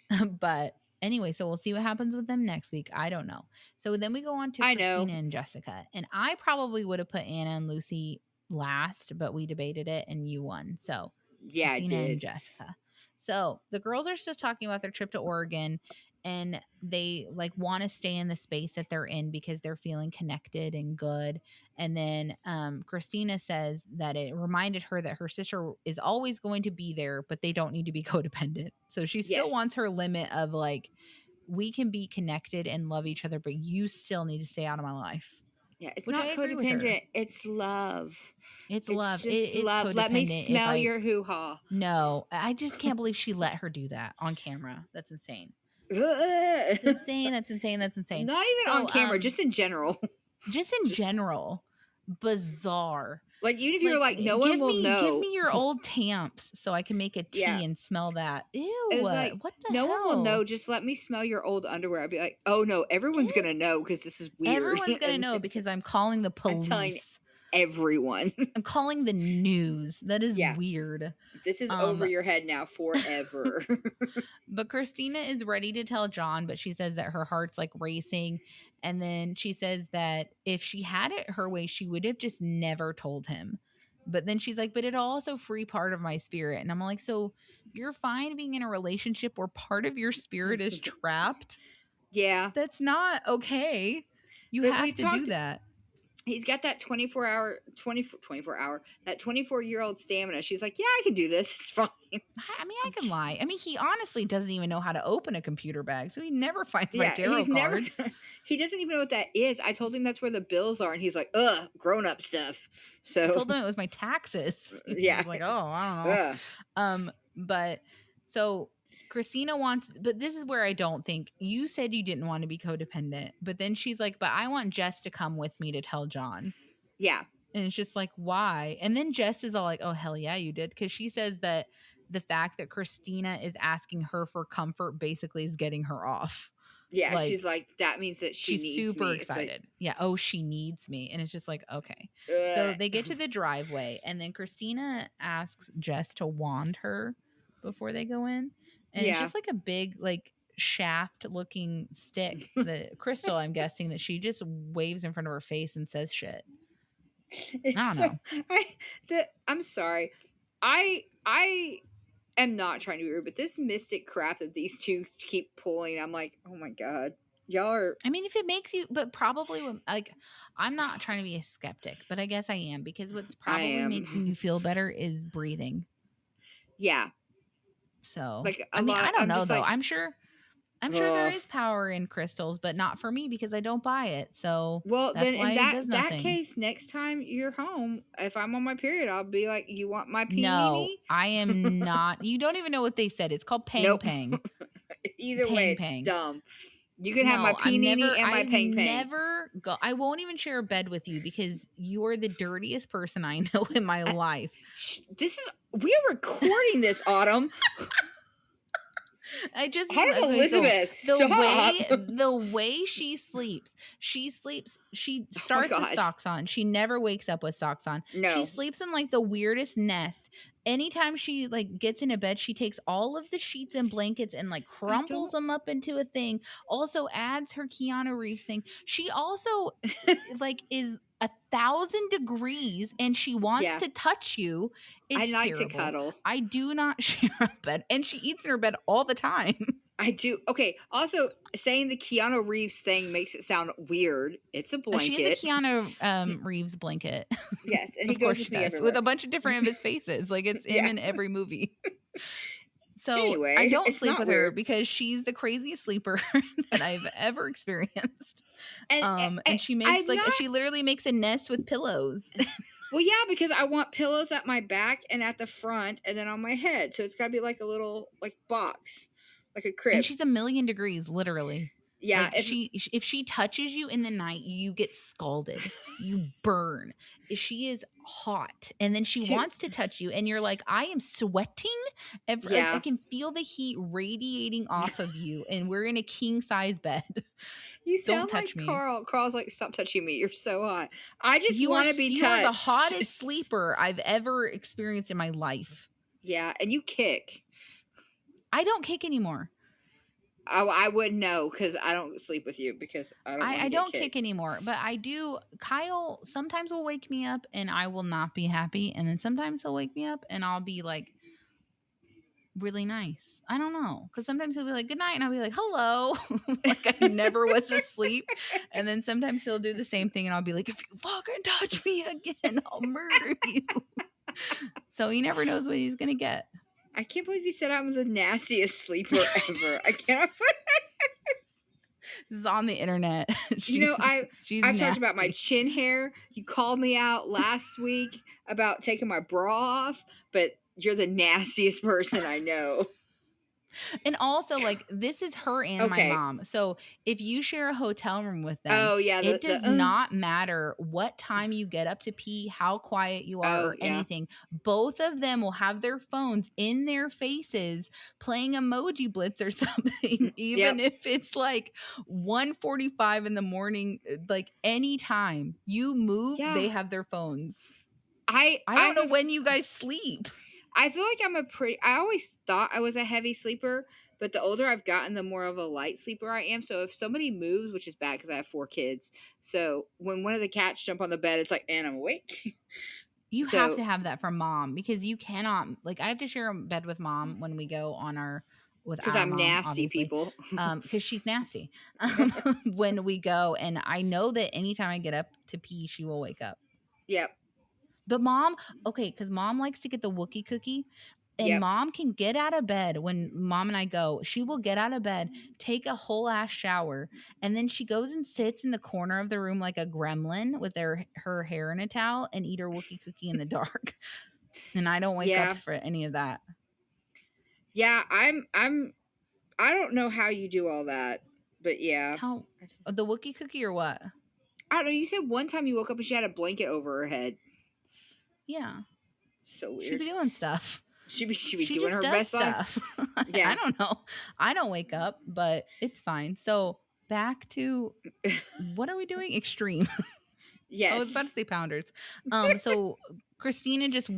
[SPEAKER 2] The same. But anyway, so we'll see what happens with them next week. I don't know. So then we go on to Christina and Jessica, and I probably would have put Anna and Lucy last, but we debated it and you won. So
[SPEAKER 3] yeah,
[SPEAKER 2] Christina
[SPEAKER 3] I did.
[SPEAKER 2] And Jessica. So the girls are still talking about their trip to Oregon. And they like want to stay in the space that they're in because they're feeling connected and good. And then Christina says that it reminded her that her sister is always going to be there, but they don't need to be codependent. So she still wants her limit of like, we can be connected and love each other, but you still need to stay out of my life.
[SPEAKER 3] Yeah, it's not codependent. It's love.
[SPEAKER 2] It's love.
[SPEAKER 3] It's love. Let me smell your hoo-ha.
[SPEAKER 2] No, I just can't believe she let her do that on camera. That's insane. That's insane. That's insane. That's insane.
[SPEAKER 3] Not even on camera, just in general.
[SPEAKER 2] Just in general. Bizarre.
[SPEAKER 3] Like, even if you're like, no one will know.
[SPEAKER 2] Give me your old tamps so I can make a tea and smell that. Ew.
[SPEAKER 3] It was like,
[SPEAKER 2] what the
[SPEAKER 3] hell?
[SPEAKER 2] No
[SPEAKER 3] one will know. Just let me smell your old underwear. I'd be like, oh, no, everyone's going to know because this is weird.
[SPEAKER 2] Everyone's going to know because I'm calling the police.
[SPEAKER 3] I'm telling everyone.
[SPEAKER 2] I'm calling the news. That is weird.
[SPEAKER 3] This is over your head now forever.
[SPEAKER 2] But Christina is ready to tell John, but she says that her heart's like racing. And then she says that if she had it her way, she would have just never told him. But then she's like, but it'll also free part of my spirit. And I'm like, so you're fine being in a relationship where part of your spirit is trapped?
[SPEAKER 3] Yeah.
[SPEAKER 2] That's not okay. You have to do that.
[SPEAKER 3] He's got that 24-year-old stamina. She's like, yeah, I can do this. It's fine.
[SPEAKER 2] I mean, I can lie. I mean, he honestly doesn't even know how to open a computer bag, so he never finds my tarot cards.
[SPEAKER 3] He doesn't even know what that is. I told him that's where the bills are, and he's like, ugh, grown-up stuff. So
[SPEAKER 2] I told him it was my taxes.
[SPEAKER 3] Yeah.
[SPEAKER 2] He was like, oh, I don't know. But so Christina wants, but this is where I don't think, you said you didn't want to be codependent, but then she's like, but I want Jess to come with me to tell John.
[SPEAKER 3] Yeah.
[SPEAKER 2] And it's just like, why? And then Jess is all like, oh, hell yeah, you did. Because she says that the fact that Christina is asking her for comfort basically is getting her off.
[SPEAKER 3] Yeah, like, she's like, that means that she's
[SPEAKER 2] super excited. Like, yeah, oh, she needs me. And it's just like, okay. So they get to the driveway, and then Christina asks Jess to wand her before they go in. And it's just like a big, like, shaft-looking stick, the crystal, I'm guessing, that she just waves in front of her face and says shit. I don't know.
[SPEAKER 3] I'm sorry. I am not trying to be rude, but this mystic crap that these two keep pulling, I'm like, oh my God. Y'all are...
[SPEAKER 2] I mean, if it makes you... But probably, like, I'm not trying to be a skeptic, but I guess I am, because what's probably making you feel better is breathing.
[SPEAKER 3] Yeah.
[SPEAKER 2] So, like, I mean, I don't know, though.
[SPEAKER 3] Like,
[SPEAKER 2] I'm sure there is power in crystals, but not for me because I don't buy it. So,
[SPEAKER 3] well, that's then why in that case, next time you're home, if I'm on my period, I'll be like, you want my pee?
[SPEAKER 2] No, I am not. You don't even know what they said. It's called pang pang.
[SPEAKER 3] Either way, it's dumb. You can have my pee-nini and my pang pang.
[SPEAKER 2] Never go. I won't even share a bed with you because you are the dirtiest person I know in my life.
[SPEAKER 3] We are recording this, Autumn.
[SPEAKER 2] Autumn
[SPEAKER 3] Elizabeth,
[SPEAKER 2] so the way she sleeps, she starts with socks on. She never wakes up with socks on.
[SPEAKER 3] No.
[SPEAKER 2] She sleeps in like the weirdest nest. Anytime she like gets into bed, she takes all of the sheets and blankets and like crumples them up into a thing. Also adds her Keanu Reeves thing. She also like is 1,000 degrees and she wants to touch you. I like terrible.
[SPEAKER 3] To cuddle.
[SPEAKER 2] I do not share a bed, and she eats in her bed all the time.
[SPEAKER 3] I do. Okay. Also, saying the Keanu Reeves thing makes it sound weird. It's a blanket.
[SPEAKER 2] She has a Keanu Reeves blanket.
[SPEAKER 3] Yes, and he goes with me everywhere.
[SPEAKER 2] With a bunch of different of his faces. Like it's him in every movie. So
[SPEAKER 3] anyway,
[SPEAKER 2] I don't sleep with her because she's the craziest sleeper that I've ever experienced. And she makes she literally makes a nest with pillows.
[SPEAKER 3] Well, yeah, because I want pillows at my back and at the front and then on my head. So it's got to be like a little like box, like a crib.
[SPEAKER 2] And she's 1,000,000 degrees, literally.
[SPEAKER 3] Yeah,
[SPEAKER 2] like if she touches you in the night, you get scalded. You burn. She is hot, and then she wants to touch you, and you're like, I am sweating. Like, I can feel the heat radiating off of you, and we're in a king size bed.
[SPEAKER 3] You sound like
[SPEAKER 2] me.
[SPEAKER 3] Carl. Carl's like, stop touching me. You're so hot. I just want to be touched.
[SPEAKER 2] You are the hottest sleeper I've ever experienced in my life.
[SPEAKER 3] Yeah, and you kick.
[SPEAKER 2] I don't kick anymore.
[SPEAKER 3] I wouldn't know because I don't sleep with you because I don't
[SPEAKER 2] kick anymore, but I do. Kyle sometimes will wake me up and I will not be happy, and then sometimes he'll wake me up and I'll be like really nice. I don't know, because sometimes he'll be like good night and I'll be like hello, like I never was asleep, and then sometimes he'll do the same thing and I'll be like, if you fucking touch me again, I'll murder you. So he never knows what he's gonna get.
[SPEAKER 3] I can't believe you said I'm the nastiest sleeper ever. I can't.
[SPEAKER 2] This is on the internet.
[SPEAKER 3] I've talked about my chin hair. You called me out last week about taking my bra off, but you're the nastiest person I know.
[SPEAKER 2] And also, like, this is her and my mom. So if you share a hotel room with them, it does not matter what time you get up to pee, how quiet you are, or anything. Both of them will have their phones in their faces playing Emoji Blitz or something, even if it's like 1:45 in the morning. Like, anytime you move, they have their phones. I don't know when you guys sleep.
[SPEAKER 3] I feel like I always thought I was a heavy sleeper, but the older I've gotten, the more of a light sleeper I am. So if somebody moves, which is bad because I have 4 kids. So when one of the cats jump on the bed, it's like, and I'm awake.
[SPEAKER 2] You have to have that from mom because you cannot, like, I have to share a bed with mom when we go on because
[SPEAKER 3] I'm
[SPEAKER 2] mom,
[SPEAKER 3] nasty,
[SPEAKER 2] obviously.
[SPEAKER 3] people.
[SPEAKER 2] Because she's nasty when we go. And I know that anytime I get up to pee, she will wake up.
[SPEAKER 3] Yep.
[SPEAKER 2] But mom, because mom likes to get the Wookiee cookie, and mom can get out of bed when mom and I go. She will get out of bed, take a whole ass shower, and then she goes and sits in the corner of the room like a gremlin with her hair in a towel and eat her Wookiee cookie in the dark. And I don't wake up for any of that.
[SPEAKER 3] Yeah, I don't know how you do all that, but yeah.
[SPEAKER 2] How the Wookiee cookie or what?
[SPEAKER 3] I don't know. You said one time you woke up and she had a blanket over her head.
[SPEAKER 2] Yeah.
[SPEAKER 3] So weird.
[SPEAKER 2] She'd be doing stuff.
[SPEAKER 3] She be doing her best stuff.
[SPEAKER 2] Yeah. I don't know. I don't wake up, but it's fine. So back to what are we doing? Extreme.
[SPEAKER 3] Yes.
[SPEAKER 2] I was about to say pounders. So Christina just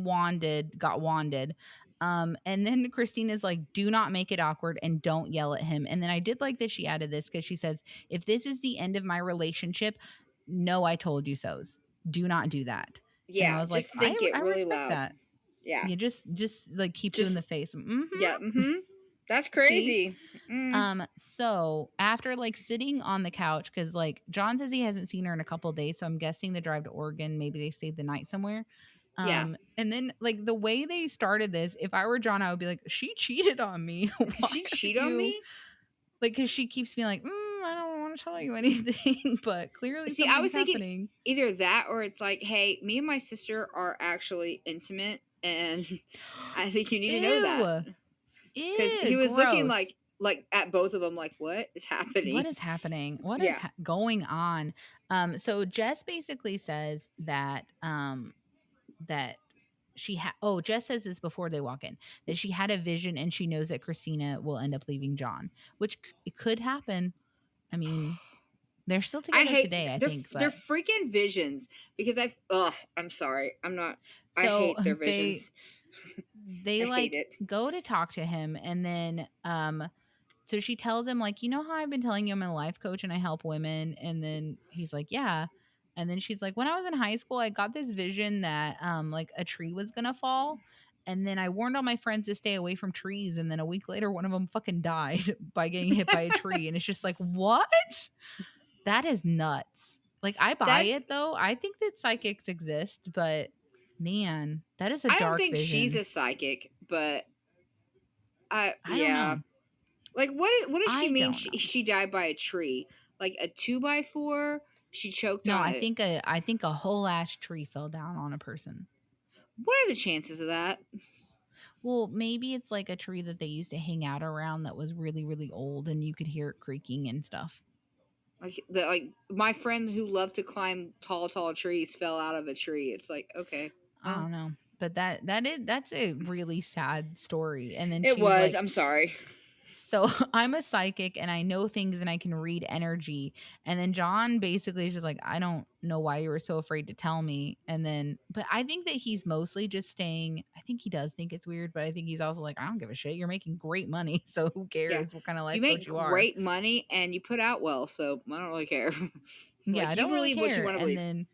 [SPEAKER 2] got wanded. And then Christina's like, do not make it awkward and don't yell at him. And then I did like that she added this because she says, if this is the end of my relationship, no, I told you so's. Do not do that.
[SPEAKER 3] Yeah,
[SPEAKER 2] and I was
[SPEAKER 3] just
[SPEAKER 2] like,
[SPEAKER 3] think it really
[SPEAKER 2] respect
[SPEAKER 3] loud.
[SPEAKER 2] That.
[SPEAKER 3] Yeah.
[SPEAKER 2] You just like keep you in the face. Mm-hmm.
[SPEAKER 3] Yeah. Mm-hmm. That's crazy.
[SPEAKER 2] So after like sitting on the couch, because like John says he hasn't seen her in a couple of days, so I'm guessing the drive to Oregon, maybe they stayed the night somewhere. And then like the way they started this, if I were John, I would be like, she cheated on me.
[SPEAKER 3] Did she cheat on me?
[SPEAKER 2] Like, because she keeps being like, I don't want to tell you anything, but clearly
[SPEAKER 3] I was
[SPEAKER 2] happening.
[SPEAKER 3] Thinking either that or it's like, hey, me and my sister are actually intimate, and I think you need to know that. Because he was looking like at both of them, like, what is happening?
[SPEAKER 2] What is happening? What is going on? So Jess basically says that Jess says this before they walk in, that she had a vision and she knows that Christina will end up leaving John, which it could happen. I mean, they're still together today, I think.
[SPEAKER 3] They're freaking visions because I'm sorry. I hate their visions.
[SPEAKER 2] They go to talk to him, and then so she tells him, like, you know how I've been telling you I'm a life coach and I help women? And then he's like, yeah. And then she's like, when I was in high school, I got this vision that like a tree was gonna fall. And then I warned all my friends to stay away from trees. And then a week later, one of them fucking died by getting hit by a tree. And it's just like, what? That is nuts. Like, I buy it, though. I think that psychics exist, but man, that is a dark vision. I don't think
[SPEAKER 3] she's a psychic, but
[SPEAKER 2] I don't know.
[SPEAKER 3] Like, what does she mean she died by a tree? Like a 2x4? She choked
[SPEAKER 2] No,
[SPEAKER 3] on
[SPEAKER 2] I
[SPEAKER 3] it.
[SPEAKER 2] think a whole ash tree fell down on a person.
[SPEAKER 3] What are the chances of that?
[SPEAKER 2] Well, maybe it's like a tree that they used to hang out around that was really, really old and you could hear it creaking and stuff.
[SPEAKER 3] Like my friend who loved to climb tall trees fell out of a tree. It's like, okay.
[SPEAKER 2] I don't know. But that's a really sad story. And then
[SPEAKER 3] It
[SPEAKER 2] she was
[SPEAKER 3] was.
[SPEAKER 2] like,
[SPEAKER 3] I'm sorry.
[SPEAKER 2] so I'm a psychic and I know things and I can read energy. And then John basically is just like, I don't know why you were so afraid to tell me. And then, but I think that he's mostly just staying. I think he does think it's weird, but I think he's also like, I don't give a shit. You're making great money. So who cares what kind of life
[SPEAKER 3] You
[SPEAKER 2] coach
[SPEAKER 3] make
[SPEAKER 2] you are?
[SPEAKER 3] great money and you put out well. So I don't really care.
[SPEAKER 2] Yeah, I
[SPEAKER 3] you
[SPEAKER 2] don't really
[SPEAKER 3] believe
[SPEAKER 2] care.
[SPEAKER 3] what you want to believe.
[SPEAKER 2] And then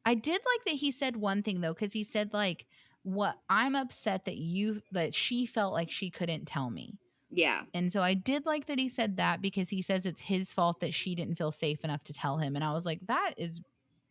[SPEAKER 2] I did like that he said one thing though, because he said like, what I'm upset that she felt like she couldn't tell me.
[SPEAKER 3] Yeah.
[SPEAKER 2] And so I did like that he said that because he says it's his fault that she didn't feel safe enough to tell him. And I was like, that is,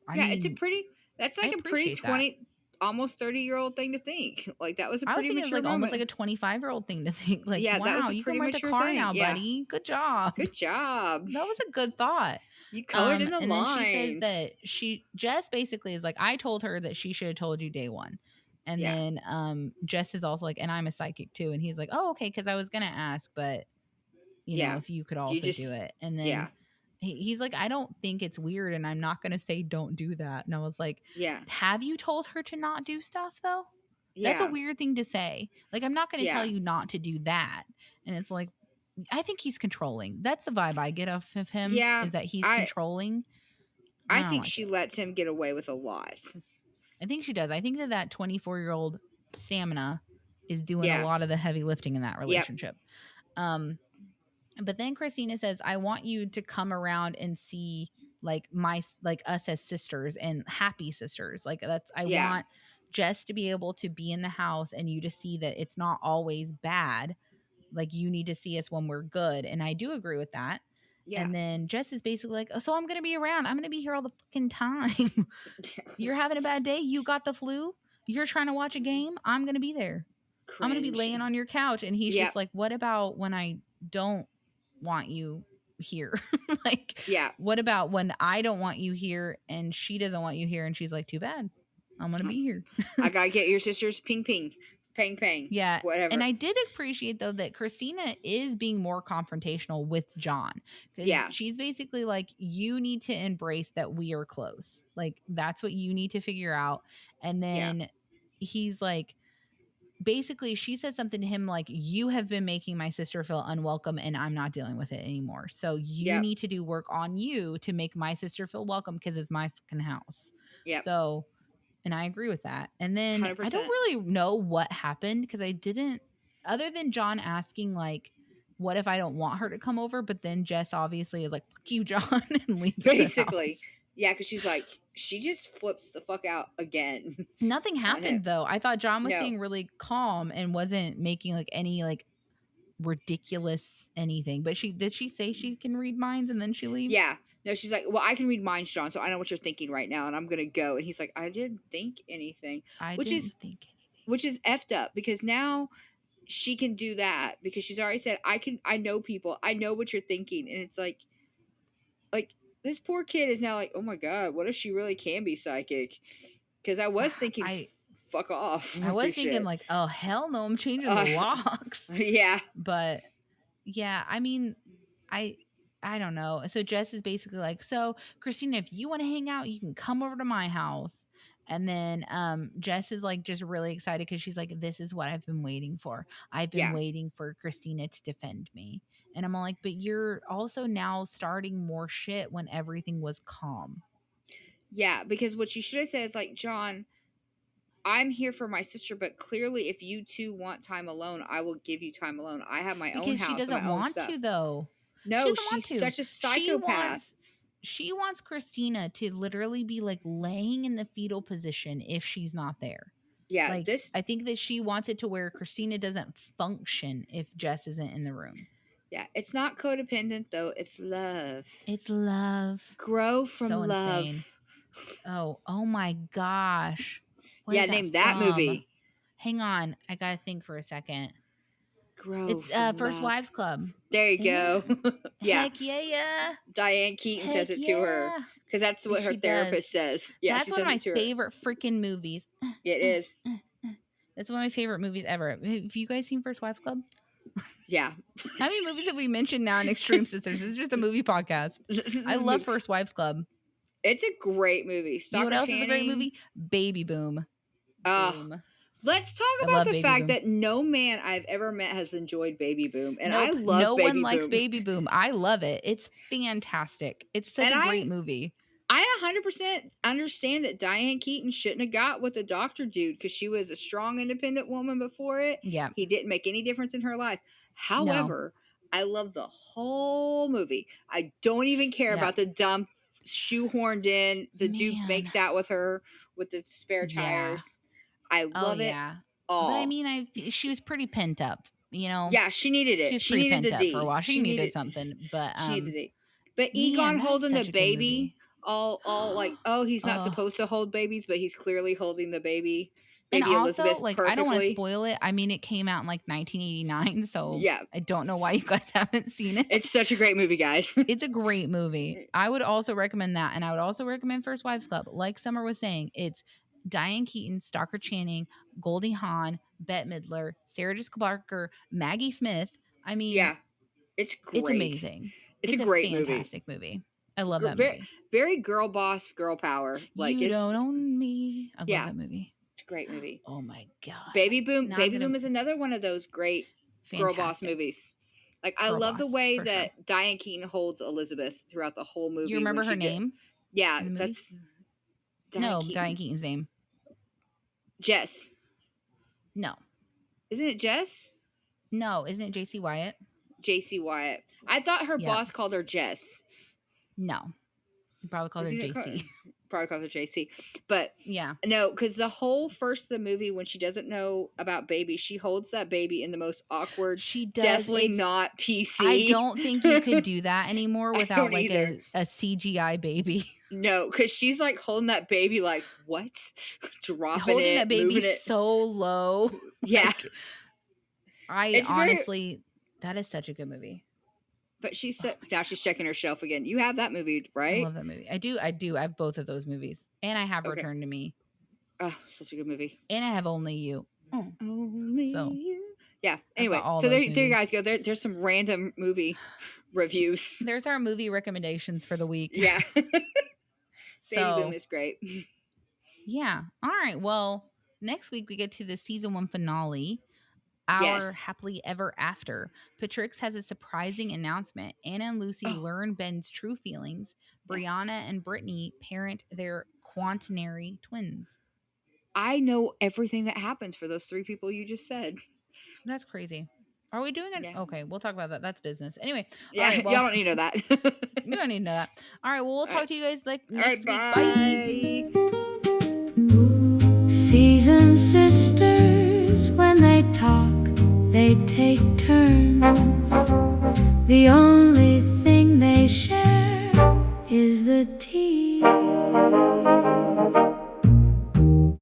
[SPEAKER 3] It's a pretty, that's like a pretty 20, almost 30-year-old thing to think. Like that was a
[SPEAKER 2] I was
[SPEAKER 3] pretty
[SPEAKER 2] thinking it was
[SPEAKER 3] mature
[SPEAKER 2] like
[SPEAKER 3] moment.
[SPEAKER 2] almost like a 25-year-old thing to think. Like,
[SPEAKER 3] Yeah, that was
[SPEAKER 2] wow,
[SPEAKER 3] a
[SPEAKER 2] you
[SPEAKER 3] pretty
[SPEAKER 2] can rent a
[SPEAKER 3] mature
[SPEAKER 2] car
[SPEAKER 3] thing.
[SPEAKER 2] now,
[SPEAKER 3] Yeah.
[SPEAKER 2] buddy. Good job.
[SPEAKER 3] Good job.
[SPEAKER 2] That was a good thought.
[SPEAKER 3] You colored in the
[SPEAKER 2] and
[SPEAKER 3] lines.
[SPEAKER 2] then she says that Jess basically is like, I told her that she should have told you day one. And then Jess is also like, and I'm a psychic too. And he's like, oh, okay, because I was gonna ask, but you know, if you could also do it. And then he's like, I don't think it's weird, and I'm not gonna say don't do that. And I was like, have you told her to not do stuff though? That's a weird thing to say. Like, I'm not gonna tell you not to do that. And it's like, I think he's controlling. That's the vibe I get off of him. Is that he's controlling.
[SPEAKER 3] I think she lets him get away with a lot.
[SPEAKER 2] I think she does. I think that 24-year-old stamina is doing a lot of the heavy lifting in that relationship. But then Christina says, I want you to come around and see like us as sisters and happy sisters. Like I want Jess to be able to be in the house and you to see that it's not always bad. Like you need to see us when we're good. And I do agree with that. Yeah. And then Jess is basically like, oh, so I'm going to be around. I'm going to be here all the fucking time. You're having a bad day. You got the flu. You're trying to watch a game. I'm going to be there. Cringe. I'm going to be laying on your couch. And he's just like, what about when I don't want you here? Like, what about when I don't want you here and she doesn't want you here? And she's like, too bad. I'm going to be here.
[SPEAKER 3] I got to get your sister's ping. Pang.
[SPEAKER 2] Yeah.
[SPEAKER 3] Whatever.
[SPEAKER 2] And I did appreciate, though, that Christina is being more confrontational with John. Yeah. She's basically like, you need to embrace that we are close. Like, that's what you need to figure out. And then he's like, basically, she said something to him like, you have been making my sister feel unwelcome and I'm not dealing with it anymore. So you need to do work on you to make my sister feel welcome because it's my fucking house. Yeah. So... And I agree with that. And then 100%. I don't really know what happened because I didn't, other than John asking like, what if I don't want her to come over? But then Jess obviously is like, fuck you, John, and leaves.
[SPEAKER 3] Basically. Yeah, because she's like, she just flips the fuck out again.
[SPEAKER 2] Nothing happened though. I thought John was staying really calm and wasn't making like any like ridiculous anything. But did she say she can read minds and then she leaves?
[SPEAKER 3] Yeah. No, she's like, well, I can read minds, John, so I know what you're thinking right now, and I'm gonna go. And he's like, I didn't think anything. Which is effed up because now she can do that because she's already said, I know people, I know what you're thinking. And it's like this poor kid is now like, oh my God, what if she really can be psychic? Because I was thinking fuck off.
[SPEAKER 2] I was thinking like, oh hell no, I'm changing the locks.
[SPEAKER 3] Yeah.
[SPEAKER 2] But yeah, I mean, I don't know. So Jess is basically like, so Christina, if you want to hang out, you can come over to my house. And then Jess is like just really excited because she's like, this is what I've been waiting for. I've been waiting for Christina to defend me. And I'm like, but you're also now starting more shit when everything was calm.
[SPEAKER 3] Yeah, because what you should have said is like, John, I'm here for my sister, but clearly if you two want time alone, I will give you time alone. I have my own house. Because
[SPEAKER 2] she doesn't want to though.
[SPEAKER 3] No, she's such a psychopath.
[SPEAKER 2] She wants Christina to literally be like laying in the fetal position if she's not there.
[SPEAKER 3] Yeah,
[SPEAKER 2] like, I think that she wants it to where Christina doesn't function if Jess isn't in the room.
[SPEAKER 3] Yeah, it's not codependent though. It's love.
[SPEAKER 2] It's love.
[SPEAKER 3] Grow from love.
[SPEAKER 2] Insane. Oh my gosh.
[SPEAKER 3] Name that movie.
[SPEAKER 2] Hang on, I gotta think for a second. It's First
[SPEAKER 3] love.
[SPEAKER 2] Wives Club.
[SPEAKER 3] There you go. Yeah.
[SPEAKER 2] Heck yeah.
[SPEAKER 3] Diane Keaton says it to her. Because that's what her therapist says. Yeah,
[SPEAKER 2] that's one of my favorite freaking movies.
[SPEAKER 3] It is.
[SPEAKER 2] That's one of my favorite movies ever. Have you guys seen First Wives Club?
[SPEAKER 3] Yeah.
[SPEAKER 2] How many movies have we mentioned now in Extreme Sisters? This is just a movie podcast. I love First Wives Club.
[SPEAKER 3] It's a great movie.
[SPEAKER 2] You know what else is a great movie? Baby Boom. Boom.
[SPEAKER 3] Let's talk about the fact that no man I've ever met has enjoyed Baby Boom. And I love Baby Boom. No one likes
[SPEAKER 2] Baby Boom. I love it. It's fantastic. It's such a great movie.
[SPEAKER 3] I 100% understand that Diane Keaton shouldn't have got with the doctor dude because she was a strong, independent woman before it.
[SPEAKER 2] Yeah.
[SPEAKER 3] He didn't make any difference in her life. However, I love the whole movie. I don't even care about the dumb shoehorned in. The dude makes out with her with the spare tires. I love it all.
[SPEAKER 2] But I mean, she was pretty pent up, you know.
[SPEAKER 3] Yeah, she needed it.
[SPEAKER 2] She needed the D for a while. She needed something, but
[SPEAKER 3] she needed the D. But Egon holding the baby, all like, oh, he's not supposed to hold babies, but he's clearly holding the baby.
[SPEAKER 2] And also, Elizabeth like, perfectly. I don't want to spoil it. I mean, it came out in like 1989, so I don't know why you guys haven't seen it.
[SPEAKER 3] It's such a great movie, guys.
[SPEAKER 2] It's a great movie. I would also recommend that, and I would also recommend First Wives Club. Like Summer was saying, it's Diane Keaton, Stockard Channing, Goldie Hawn, Bette Midler, Sarah Jessica Parker, Maggie Smith. I mean,
[SPEAKER 3] it's great.
[SPEAKER 2] It's amazing.
[SPEAKER 3] It's a great
[SPEAKER 2] fantastic movie. I love that movie.
[SPEAKER 3] Very girl boss, girl power. Like
[SPEAKER 2] you don't own me. I love that movie.
[SPEAKER 3] It's a great movie.
[SPEAKER 2] Oh my god.
[SPEAKER 3] Baby Boom. Baby Boom is another one of those great girl boss movies. Like I love the way that Diane Keaton holds Elizabeth throughout the whole movie.
[SPEAKER 2] You remember her name?
[SPEAKER 3] Yeah, that's
[SPEAKER 2] Diane Keaton's name.
[SPEAKER 3] Jess.
[SPEAKER 2] No.
[SPEAKER 3] Isn't it Jess?
[SPEAKER 2] No, isn't it JC Wyatt?
[SPEAKER 3] JC Wyatt. I thought her boss called her Jess.
[SPEAKER 2] No. Probably called her JC.
[SPEAKER 3] Probably called her JC. But no, because the whole first of the movie, when she doesn't know about baby, she holds that baby in the most awkward, definitely not PC.
[SPEAKER 2] I don't think you could do that anymore without like a CGI baby.
[SPEAKER 3] No, because she's like holding that baby like, what? Dropping
[SPEAKER 2] holding
[SPEAKER 3] it,
[SPEAKER 2] that baby so low.
[SPEAKER 3] Yeah.
[SPEAKER 2] Like, honestly, that is such a good movie.
[SPEAKER 3] But now she's checking her shelf again. You have that movie, right?
[SPEAKER 2] I love that movie. I do. I have both of those movies. And I have Return to Me.
[SPEAKER 3] Oh, such a good movie.
[SPEAKER 2] And I have Only You.
[SPEAKER 3] Only You. Yeah. Anyway, so there you guys go. There's some random movie reviews.
[SPEAKER 2] There's our movie recommendations for the week.
[SPEAKER 3] Yeah. Baby Boom is great.
[SPEAKER 2] Yeah. All right. Well, next week we get to the season 1 finale. Our Happily Ever After. Patrix has a surprising announcement. Anna and Lucy learn Ben's true feelings. Briana and Brittany parent their quaternary twins.
[SPEAKER 3] I know everything that happens for those 3 people you just said.
[SPEAKER 2] That's crazy. Are we doing it? Yeah. Okay, we'll talk about that. That's business. Anyway.
[SPEAKER 3] Yeah, y'all don't need to know that.
[SPEAKER 2] We don't need to know that. All right, well, we'll talk to you guys like next week. Bye.
[SPEAKER 1] Season sisters, when they talk, they take turns. The only thing they share is the tea.